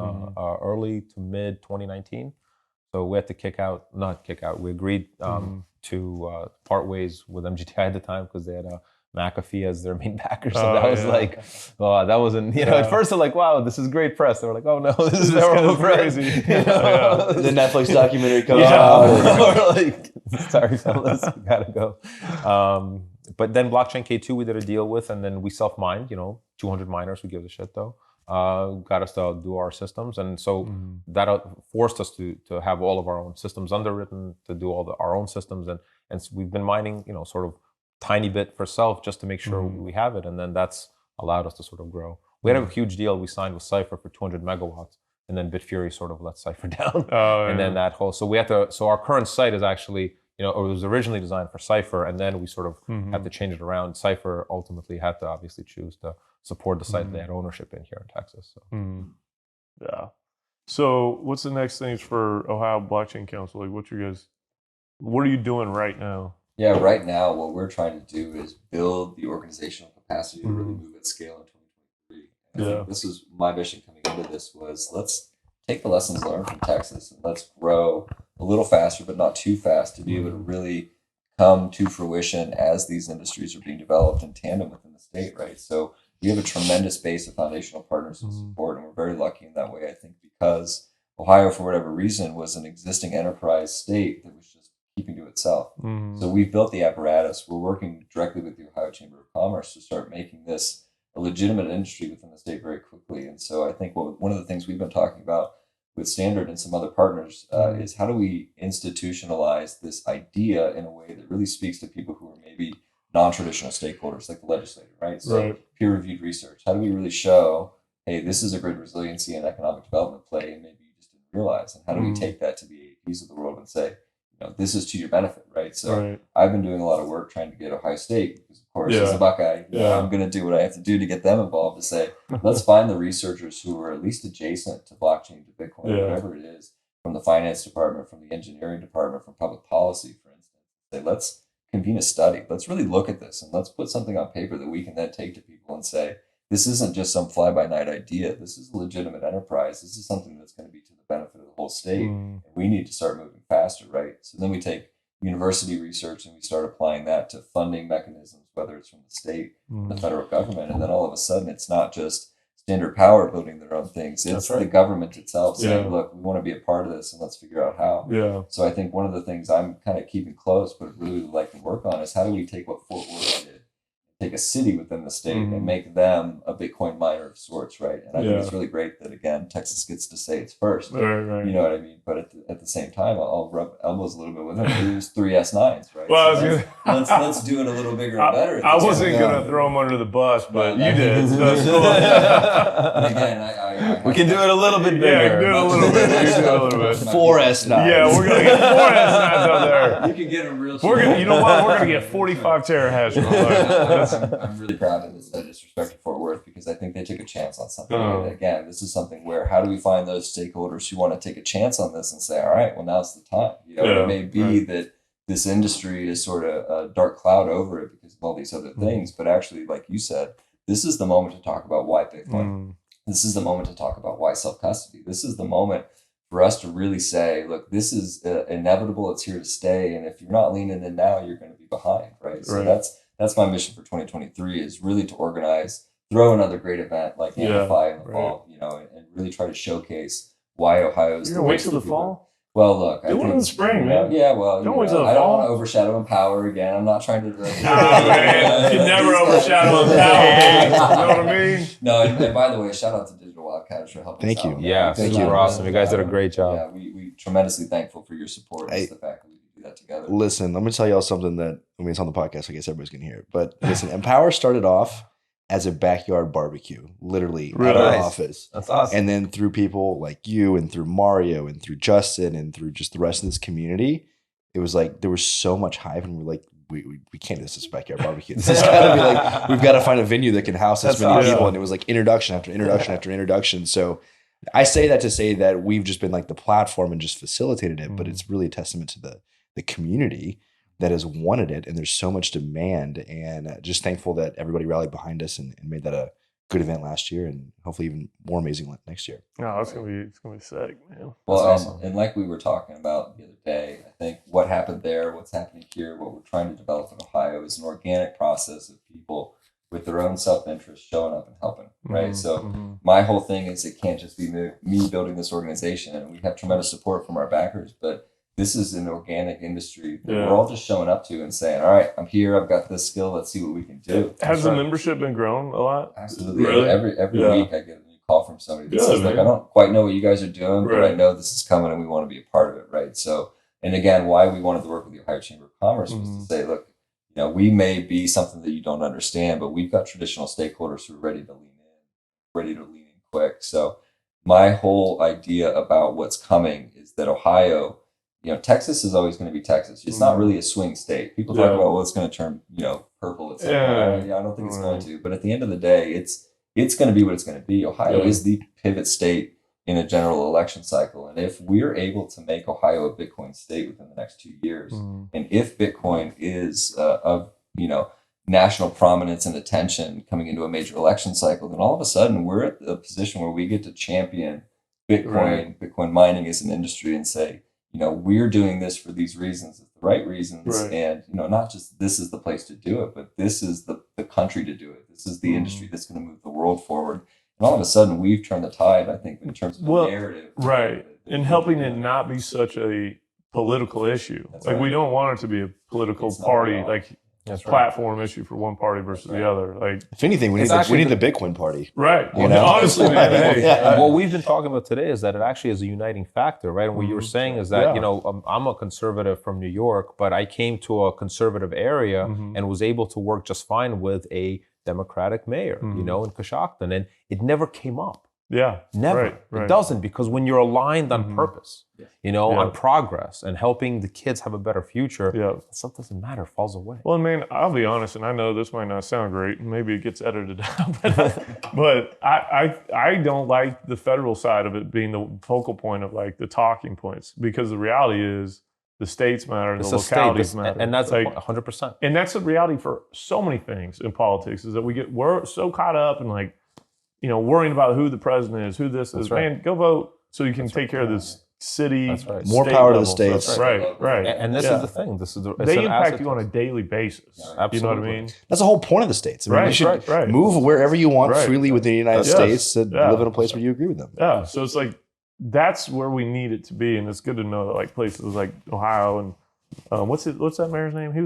early to mid 2019. So we had to we agreed to part ways with MGTI at the time because they had McAfee as their main backer. So that was like, well, that wasn't, you know, at first they're like, wow, this is great press. They were like, oh no, this is terrible press. Crazy. The Netflix documentary comes out. We're like, sorry, fellas, we gotta go. But then Blockchain K2 we did a deal with, and then we self-mined, 200 miners, who gives a shit though. Got us to do our systems. And so that forced us to have all of our own systems underwritten, to do all our own systems. And we've been mining, sort of tiny bit for self just to make sure we have it. And then that's allowed us to sort of grow. We had a huge deal we signed with Cypher for 200 megawatts. And then Bitfury sort of let Cypher down. And then that whole, so our current site is actually, it was originally designed for Cypher, and then we sort of had to change it around. Cypher ultimately had to obviously choose to support the site they had ownership in here in Texas. So. Yeah. So what's the next things for Ohio Blockchain Council? Like, what are you doing right now? Yeah, right now what we're trying to do is build the organizational capacity to really move at scale in 2023. And I think this is my mission coming into this was, let's take the lessons learned from Texas and let's grow a little faster, but not too fast, to be able to really come to fruition as these industries are being developed in tandem within the state, right? So we have a tremendous base of foundational partners and support, and we're very lucky in that way, I think, because Ohio, for whatever reason, was an existing enterprise state that was just keeping to itself. So we've built the apparatus. We're working directly with the Ohio Chamber of Commerce to start making this a legitimate industry within the state very quickly. And so I think one of the things we've been talking about with Standard and some other partners is how do we institutionalize this idea in a way that really speaks to people who are maybe non-traditional stakeholders, like the legislator, right? So peer-reviewed research. How do we really show, hey, this is a grid resiliency and economic development play, and maybe you just didn't realize? And how do we take that to the APs of the world and say, this is to your benefit, right? So I've been doing a lot of work trying to get Ohio State, because of course, as a Buckeye, I'm going to do what I have to do to get them involved, to say, let's find the researchers who are at least adjacent to blockchain, to Bitcoin, whatever it is, from the finance department, from the engineering department, from public policy, for instance. Say, let's convene a study. Let's really look at this, and let's put something on paper that we can then take to people and say, this isn't just some fly-by-night idea. This is a legitimate enterprise. This is something that's going to be to the benefit of the whole state. And we need to start moving faster, right? So then we take university research and we start applying that to funding mechanisms, whether it's from the state, the federal government. And then all of a sudden, it's not just Standard Power building their own things. It's the government itself saying, look, we want to be a part of this, and let's figure out how. So I think one of the things I'm kind of keeping close, but really would like to work on, is how do we take what Fort Worth did, take a city within the state and make them a Bitcoin miner of sorts, right? And I think it's really great that, again, Texas gets to say it's first. You know what I mean? But at the same time, I'll rub elbows a little bit with them. There's 3 S9s, right? Well, so let's do it a little bigger and better. I wasn't going to throw them under the bus, but you did. So that's cool. And again, we can do it a little bit bigger. Yeah, do it a little bit. You do it a little bit. 4 S9s. Yeah, we're going to get 4 S9s out there. You can get them real. You know what? We're going to get 45 terahash. I'm really proud of this. I disrespect Fort Worth, because I think they took a chance on something. And again, this is something where, how do we find those stakeholders who want to take a chance on this and say, all right, well, now's the time. It may be that this industry is sort of a dark cloud over it because of all these other things, but actually, like you said, this is the moment to talk about why Bitcoin. This is the moment to talk about why self-custody. This is the moment for us to really say, look, this is inevitable. It's here to stay. And if you're not leaning in now, you're going to be behind, right? So that's my mission for 2023, is really to organize, throw another great event like Amplify in the fall, and really try to showcase why Ohio is. You're going to wait till the fall? Well, look, do it in the spring, man. Yeah, well, don't wait till the I don't fall. want to overshadow Empower again. I'm not trying to. Man, you can never overshadow Empower. You know what I mean? No, and by the way, shout out to Digital Wildcatters for helping us out. Thank you. Yeah, thank you. You're awesome. You guys did a great job. Yeah, we tremendously thankful for your support and the fact that we can do that together. Listen, let me tell y'all something that, it's on the podcast, so I guess everybody's going to hear it. But listen, Empower started off as a backyard barbecue, literally at our office. That's awesome. And then through people like you and through Mario and through Justin and through just the rest of this community, it was like there was so much hype, and we're like, we can't do this as a backyard barbecue. This has got to be like, we've got to find a venue that can house this many people. And it was like introduction after introduction after introduction. So I say that to say that we've just been like the platform and just facilitated it, but it's really a testament to the community that has wanted it, and there's so much demand, and just thankful that everybody rallied behind us and made that a good event last year, and hopefully even more amazing next year. No, it's gonna be sick, man. Well, awesome. and like we were talking about the other day, I think what happened there, what's happening here, what we're trying to develop in Ohio is an organic process of people with their own self-interest showing up and helping, right? So my whole thing is, it can't just be me building this organization, and we have tremendous support from our backers, but this is an organic industry that we're all just showing up to and saying, all right, I'm here, I've got this skill, let's see what we can do. Has the membership been grown a lot? Absolutely. Really? Every week I get a new call from somebody that says, like, I don't quite know what you guys are doing, but I know this is coming and we want to be a part of it, right? So, and again, why we wanted to work with the Ohio Chamber of Commerce was to say, look, we may be something that you don't understand, but we've got traditional stakeholders who are ready to lean in quick. So my whole idea about what's coming is that Ohio, Texas is always going to be Texas. It's not really a swing state. People talk about, well, it's going to turn, purple. It's I don't think it's going to. But at the end of the day, it's going to be what it's going to be. Ohio is the pivot state in a general election cycle. And if we're able to make Ohio a Bitcoin state within the next 2 years, and if Bitcoin is of national prominence and attention coming into a major election cycle, then all of a sudden we're at a position where we get to champion Bitcoin mining as an industry and say, we're doing this for these reasons, it's the right reasons. And, not just this is the place to do it, but this is the country to do it. This is the industry that's going to move the world forward. And all of a sudden we've turned the tide, I think, in terms of the narrative. Right. And helping it not be such a political issue. We don't want it to be a political party, platform issue for one party versus the other. If anything, we need the Bitcoin party. Right. Honestly, man. What we've been talking about today is that it actually is a uniting factor, right? And what you were saying is that, I'm a conservative from New York, but I came to a conservative area and was able to work just fine with a Democratic mayor, in Coshocton, and it never came up. Yeah. Never. Right. It doesn't, because when you're aligned on purpose, on progress and helping the kids have a better future, stuff doesn't matter, it falls away. Well, man, I'll be honest, and I know this might not sound great, and maybe it gets edited out, but I don't like the federal side of it being the focal point of the talking points, because the reality is the states matter and the localities matter. And that's 100%. And that's the reality for so many things in politics, is that we're so caught up in worrying about who the president is, who this is. Man, go vote so you can take care of this city. That's right. More power to the states. Right. And this is the thing. They impact you on a daily basis. Absolutely. You know what I mean? That's the whole point of the states. You should move wherever you want freely within the United States to live in a place where you agree with them. Yeah. So it's that's where we need it to be, and it's good to know that places like Ohio and what's that mayor's name? He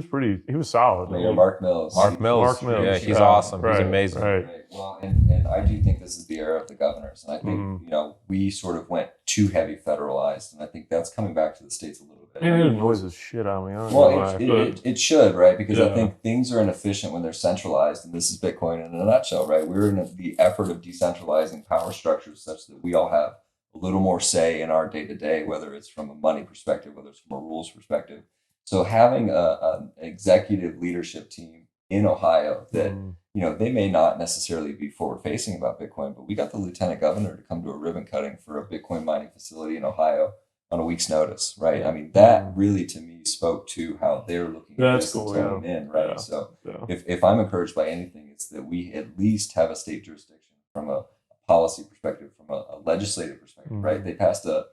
was solid. Mayor Mark Mills. Mark Mills. Yeah, he's awesome. He's amazing. Right. Well, and I do think this is the era of the governors. And I think, we sort of went too heavy federalized. And I think that's coming back to the states a little bit. It annoys the shit out of me. Well, it should, right? Because I think things are inefficient when they're centralized. And this is Bitcoin in a nutshell, right? We're in the effort of decentralizing power structures such that we all have a little more say in our day-to-day, whether it's from a money perspective, whether it's from a rules perspective. So having an executive leadership team in Ohio that, they may not necessarily be forward-facing about Bitcoin, but we got the lieutenant governor to come to a ribbon cutting for a Bitcoin mining facility in Ohio on a week's notice, right? I mean, that really, to me, spoke to how they're looking at this and toning in, right? If I'm encouraged by anything, it's that we at least have a state jurisdiction from a policy perspective, from a legislative perspective, right? They passed a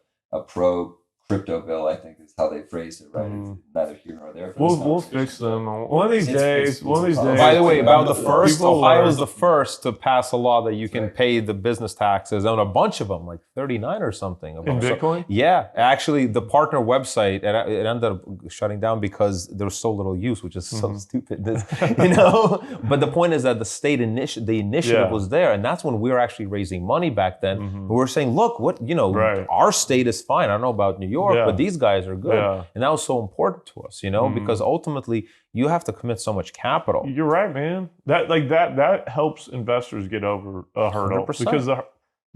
pro-crypto bill, I think is how they phrased it, right? It's neither here nor there. We'll fix them one of these days. By the way, about the first, Ohio is the first to pass a law that you can pay the business taxes on a bunch of them, 39 or something. In Bitcoin? Yeah, actually, the partner website, it ended up shutting down because there was so little use, which is so stupid. But the point is that the state initiative was there, and that's when we were actually raising money back then. We were saying, look, our state is fine. I don't know about New York, but these guys are good. And that was so important to us, because ultimately you have to commit so much capital. You're right, man. That helps investors get over a hurdle 100%. Because the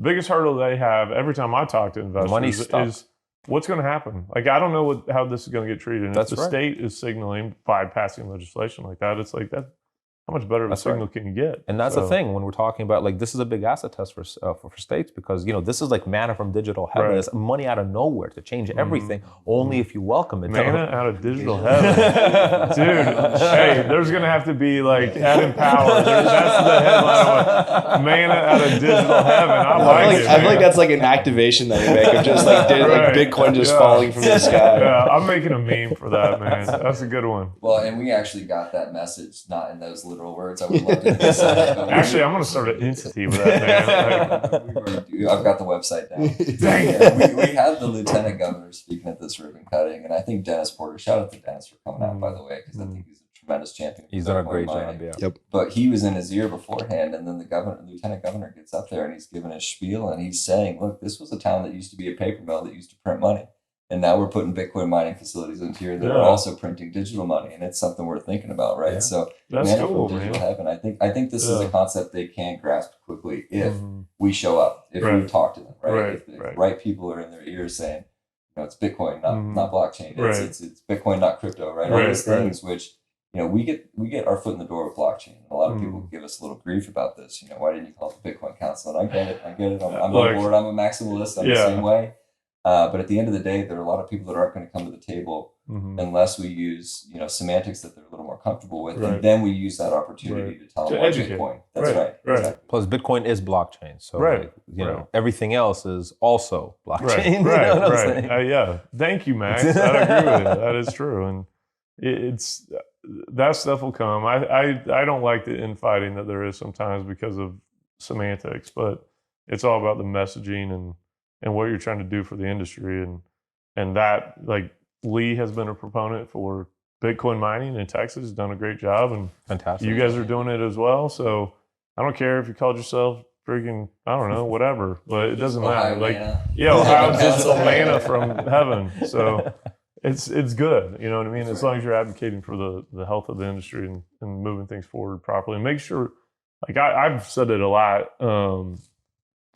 biggest hurdle they have every time I talk to investors is what's going to happen. I don't know how this is going to get treated. And if the state is signaling by passing legislation like that, it's that. How much better of a signal can you get? And that's the thing when we're talking about this is a big asset test for states, because this is like manna from digital heaven. It's money out of nowhere to change everything. Only if you welcome it. Manna out of digital heaven, dude. Hey, there's gonna have to be Adam Power. That's the headline. Manna out of digital heaven. I feel like that's an activation that you make of just Bitcoin just falling from the sky. Yeah, I'm making a meme for that, man. That's a good one. Well, and we actually got that message not in those literal words. I would love to do that. Actually, I'm going to start an entity with that, man. I've got the website down. Dang it. We had the lieutenant governor speaking at this ribbon cutting, and I think Dennis Porter, shout out to Dennis for coming out, by the way, because I think he's a tremendous champion. He's done a great job, Yep. But he was in his ear beforehand, and then the lieutenant governor gets up there and he's giving his spiel, and he's saying, look, this was a town that used to be a paper mill that used to print money. And now we're putting Bitcoin mining facilities into here that are also printing digital money, and it's something we're thinking about, right? Yeah. So that's cool, digital heaven. I think this is a concept they can grasp quickly if we show up, if we talk to them, right? If right people are in their ears saying, it's Bitcoin, not blockchain. It's Bitcoin, not crypto, right? All these things which we get our foot in the door with blockchain. A lot of people give us a little grief about this. Why didn't you call it the Bitcoin Council? And I get it. I'm on board. I'm a maximalist. I'm the same way. But at the end of the day, there are a lot of people that aren't going to come to the table unless we use, semantics that they're a little more comfortable with, Right. and then we use that opportunity to tell them To why educate. Bitcoin. That's right. Right. Exactly. Plus, Bitcoin is blockchain, so Right. you know everything else is also blockchain. Right. You know what I'm Right. saying? Yeah. Thank you, Max. I agree with you. That is true, and it's that stuff will come. I don't like the infighting that there is sometimes because of semantics, but it's all about the messaging and what you're trying to do for the industry, and that, like, Lee has been a proponent for Bitcoin mining in Texas, has done a great job, and Fantastic. you guys are doing it as well. So I don't care if you called yourself freaking, I don't know, whatever, but it doesn't matter. Like, yeah, Ohio digital manna from heaven. So it's good. You know what I mean? As long as you're advocating for the health of the industry and moving things forward properly, and make sure, like I've said it a lot,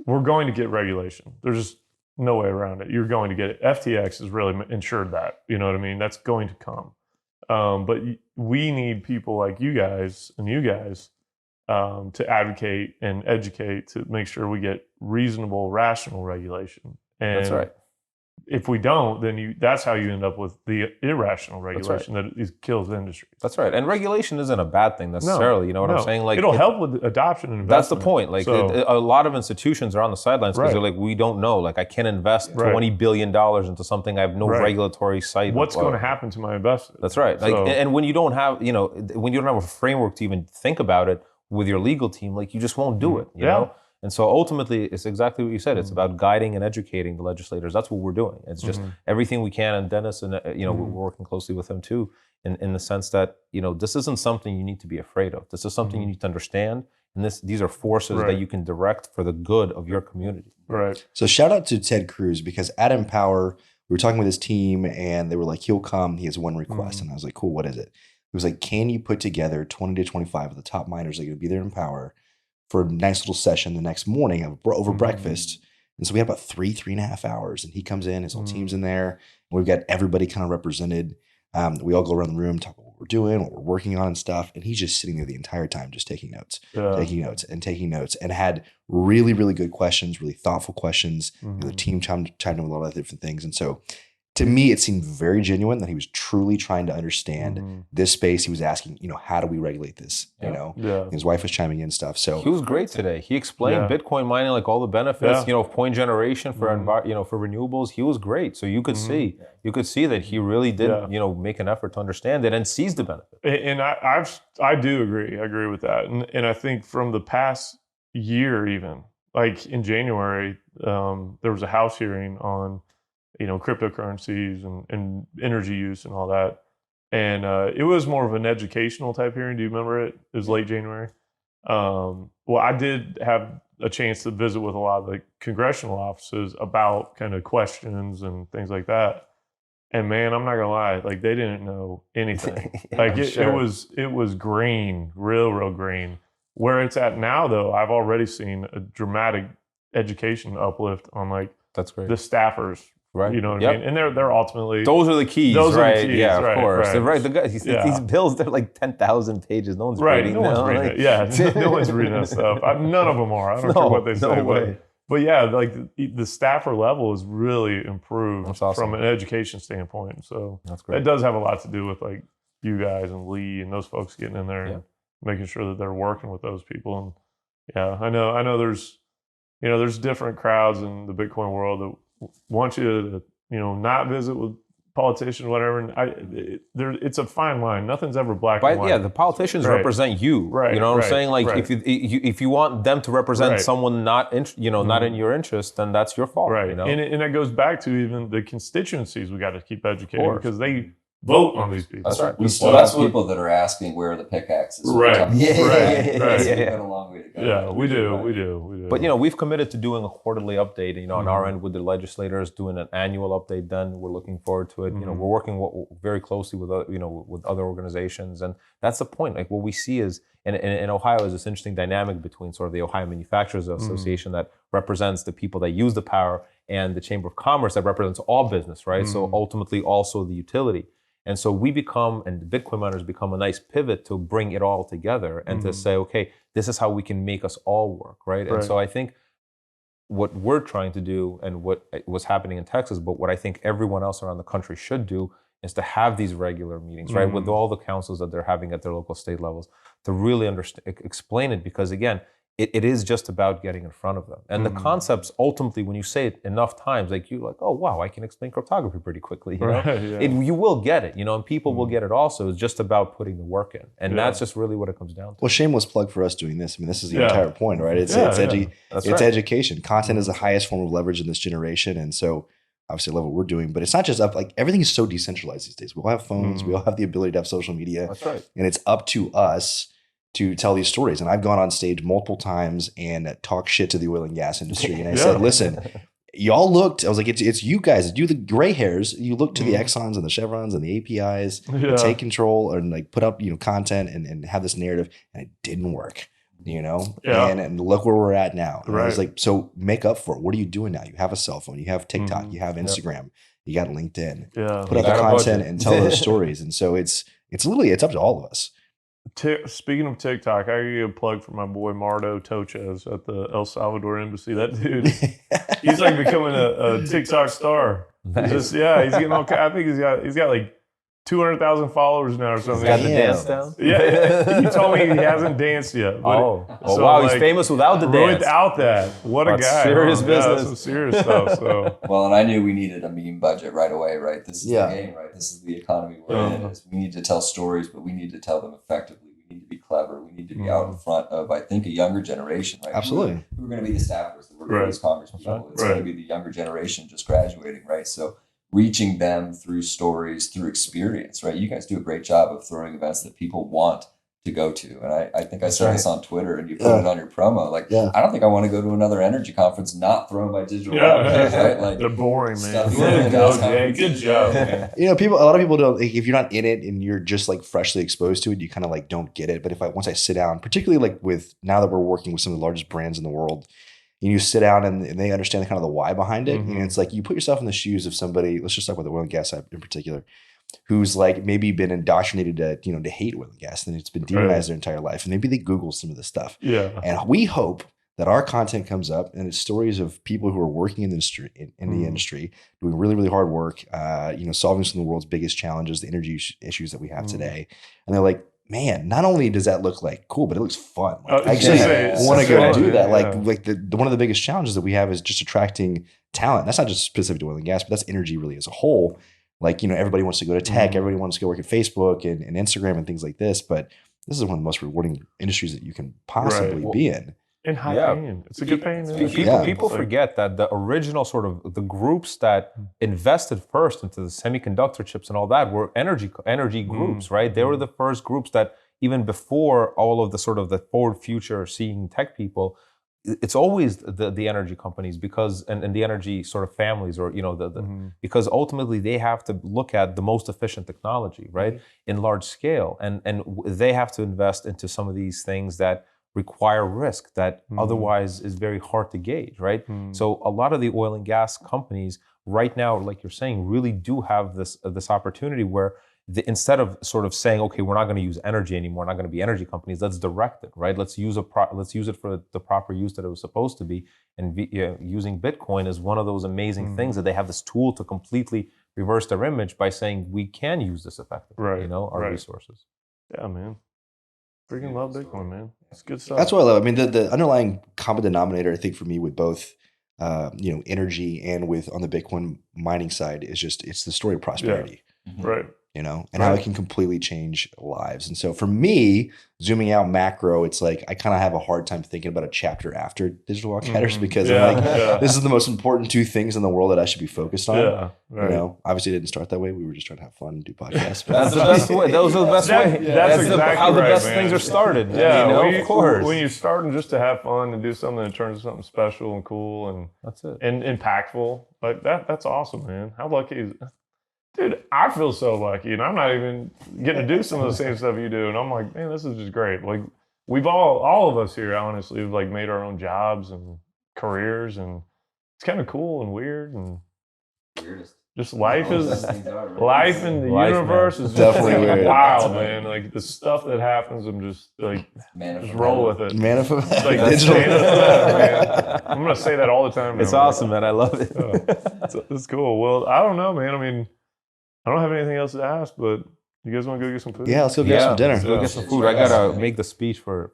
we're going to get regulation. There's just no way around it. You're going to get it. FTX has really ensured that. You know what I mean? That's going to come. But we need people like you guys to advocate and educate to make sure we get reasonable, rational regulation. And That's right. If we don't, then that's how you end up with the irrational regulation that kills the industry. That's right. And regulation isn't a bad thing necessarily. You know what I'm saying? Like, it'll help with adoption and that's the investment. point. Like, a lot of institutions are on the sidelines because they're like, we don't know. Like, I can't invest $20 billion into something I have no regulatory sight. What's going to happen to my investment? That's right. Like, and when you don't have, when you don't have a framework to even think about it with your legal team, like, you just won't do it. You know. And so ultimately, it's exactly what you said. It's about guiding and educating the legislators. That's what we're doing. It's just everything we can. And Dennis, and we're working closely with him too, in the sense that this isn't something you need to be afraid of. This is something you need to understand. And these are forces that you can direct for the good of your community. Right. So shout out to Ted Cruz, because at Empower, we were talking with his team and they were like, he'll come. He has one request. And I was like, cool, what is it? He was like, can you put together 20 to 25 of the top miners that are going to be there in Empower for a nice little session the next morning over breakfast? And so we had about 3.5 hours, and he comes in, his whole team's in there, and we've got everybody kind of represented. We all go around the room, talk about what we're doing, what we're working on and stuff. And he's just sitting there the entire time, just taking notes, and had really, really good questions, really thoughtful questions. The team chimed in with a lot of different things. And so to me, it seemed very genuine that he was truly trying to understand this space. He was asking, how do we regulate this? His wife was chiming in stuff. So he was great today. He explained Bitcoin mining, like all the benefits, point generation for for renewables. He was great. So you could see that he really did, make an effort to understand it and seize the benefit. And I do agree. I agree with that. And I think from the past year, even like in January, there was a House hearing on cryptocurrencies and energy use and all that. And it was more of an educational type hearing. Do you remember it? It was late January. Well, I did have a chance to visit with a lot of the congressional offices about kind of questions and things like that. And man, I'm not gonna lie, like they didn't know anything. It was green, real green. Where it's at now, though, I've already seen a dramatic education uplift on that's great. The staffers. Right. You know what I mean? And they're ultimately... Those are the keys, those right? Are the keys, yeah, of course. Right. The guys, these bills, they're like 10,000 pages. No one's reading them. No one's reading it. Yeah, no one's reading that stuff. None of them are. I don't care what they say. But yeah, like the staffer level is really improved from an education standpoint. So that's great. It does have a lot to do with like you guys and Lee and those folks getting in there and making sure that they're working with those people. And yeah, I know there's different crowds in the Bitcoin world that want you to, not visit with politicians, whatever. And it's a fine line. Nothing's ever black and white. Yeah, the politicians represent you. Right. You know what I'm saying? Like if you want them to represent someone not in your interest, then that's your fault. Right. And it goes back to even the constituencies we got to keep educating because they vote on these people. That's right. We still have people that are asking where are the pickaxes. Right. We've got a long way to go. Yeah, we do. But we've committed to doing a quarterly update. On our end with the legislators, doing an annual update. Then we're looking forward to it. We're working very closely with with other organizations, and that's the point. Like what we see is in Ohio is this interesting dynamic between sort of the Ohio Manufacturers Association that represents the people that use the power and the Chamber of Commerce that represents all business, right? So ultimately also the utility. And so we become, and the Bitcoin miners become a nice pivot to bring it all together and to say, okay, this is how we can make us all work, right? And so I think what we're trying to do and what was happening in Texas, but what I think everyone else around the country should do is to have these regular meetings, right, with all the councils that they're having at their local state levels to really explain it, because again, it is just about getting in front of them. And the concepts, ultimately, when you say it enough times, like you're like, oh, wow, I can explain cryptography pretty quickly. You know? You will get it, you know, and people will get it also. It's just about putting the work in. And that's just really what it comes down to. Well, shameless plug for us doing this. I mean, this is the entire point, right? It's education. Content is the highest form of leverage in this generation. And so obviously I love what we're doing, but it's not just up, like everything is so decentralized these days. We all have phones. We all have the ability to have social media. That's right. And it's up to us to tell these stories. And I've gone on stage multiple times and talk shit to the oil and gas industry. And I said, listen, y'all looked, I was like, it's you guys, you the gray hairs, you look to the Exxons and the Chevrons and the APIs, take control and like put up, you know, content and have this narrative. And it didn't work, you know? And look where we're at now. And I was like, so make up for it. What are you doing now? You have a cell phone, you have TikTok, you have Instagram, you got LinkedIn, put up the content and tell those stories. And so it's literally, it's up to all of us. Speaking of TikTok, I give a plug for my boy Mardo Tochez at the El Salvador embassy. That dude, he's like becoming a TikTok star. Nice. He's getting all. I think he's got like 200,000 followers now or something. He's got the dance down. Yeah. He told me he hasn't danced yet. So wow, he's famous without the dance. Without that, what a guy! Serious business. That's some serious stuff. So well, and I knew we needed a meme budget right away. Right, this is the game. Right, this is the economy we're in. We need to tell stories, but we need to tell them effectively. We need to be clever. We need to be out in front of, I think, a younger generation. Right, absolutely. We're going to be the staffers. We're going to be these congresspeople. It's going to be the younger generation just graduating. Right, so reaching them through stories, through experience, right? You guys do a great job of throwing events that people want to go to. And I think I saw this on Twitter and you put it on your promo. Like, I don't think I want to go to another energy conference not thrown by digital. Right? Like, they're boring, man. Good job, man. You know, a lot of people don't, like, if you're not in it and you're just like freshly exposed to it, you kind of like don't get it. But once I sit down, particularly like now that we're working with some of the largest brands in the world, and you sit down and they understand the kind of the why behind it. And it's like you put yourself in the shoes of somebody, let's just talk about the oil and gas side in particular, who's like maybe been indoctrinated to hate oil and gas, and it's been demonized their entire life. And maybe they Google some of this stuff. And we hope that our content comes up and it's stories of people who are working in the industry, doing really, really hard work, solving some of the world's biggest challenges, the energy issues that we have today. And they're like, man, not only does that look like cool, but it looks fun. Like, I actually want to go do that. Like the one of the biggest challenges that we have is just attracting talent. That's not just specific to oil and gas, but that's energy really as a whole. Like, everybody wants to go to tech, everybody wants to go work at Facebook and Instagram and things like this. But this is one of the most rewarding industries that you can possibly be in. And high paying. It's a good paying industry. People forget that the original sort of the groups that invested first into the semiconductor chips and all that were energy groups, right? They were the first groups that, even before all of the sort of the forward future seeing tech people, it's always the energy companies and the energy sort of families, or because ultimately they have to look at the most efficient technology, right, in large scale, and they have to invest into some of these things that require risk that otherwise is very hard to gauge, right? So a lot of the oil and gas companies right now, like you're saying, really do have this opportunity where instead of sort of saying, okay, we're not going to use energy anymore, not going to be energy companies, let's direct it, right? Let's use it for the proper use that it was supposed to be. And using Bitcoin is one of those amazing things that they have this tool to completely reverse their image by saying we can use this effectively, our resources. Yeah, man. Freaking love Bitcoin, man. It's good stuff. That's what I love. I mean, the underlying common denominator, I think, for me with both, energy and on the Bitcoin mining side is it's the story of prosperity. Right. And how it can completely change lives. And so for me, zooming out macro, it's like I kind of have a hard time thinking about a chapter after digital wildcatters because I'm like, this is the most important two things in the world that I should be focused on. Obviously it didn't start that way. We were just trying to have fun and do podcasts. That's the best way. Those are the best way. That's exactly how the best man. things are started. Of course. When you're starting just to have fun and do something that turns into something special and cool and that's it. And impactful, like that's awesome, man. How lucky is Dude, I feel so lucky, and I'm not even getting to do some of the same stuff you do. And I'm like, man, this is just great. Like, we've all of us here, honestly, have like made our own jobs and careers, and it's kind of cool and weird, and just life in the universe is definitely just wild, man. Like the stuff that happens, I'm just like, just roll with it. Manifest. Like digital. Man. I'm gonna say that all the time. It's awesome, man. I love it. It's cool. Well, I don't know, man. I mean, I don't have anything else to ask, but you guys want to go get some food? Yeah, let's go get some dinner. Let's go get some food. I gotta make the speech for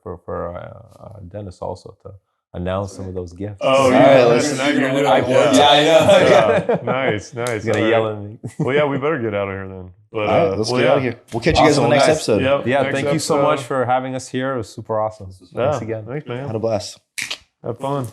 Dennis also to announce some of those gifts. Oh, yeah. Now you're gonna do I it. know. Yeah. Nice. He's gonna yell at me. Well, yeah, we better get out of here then. But All right, let's get out of here. We'll catch you guys Awesome, on the next guys. episode. Yep, Yeah, next thank you so episode. much for having us here. It was super awesome. Yeah, Thanks again. Thanks, man. Had a blast. Have fun.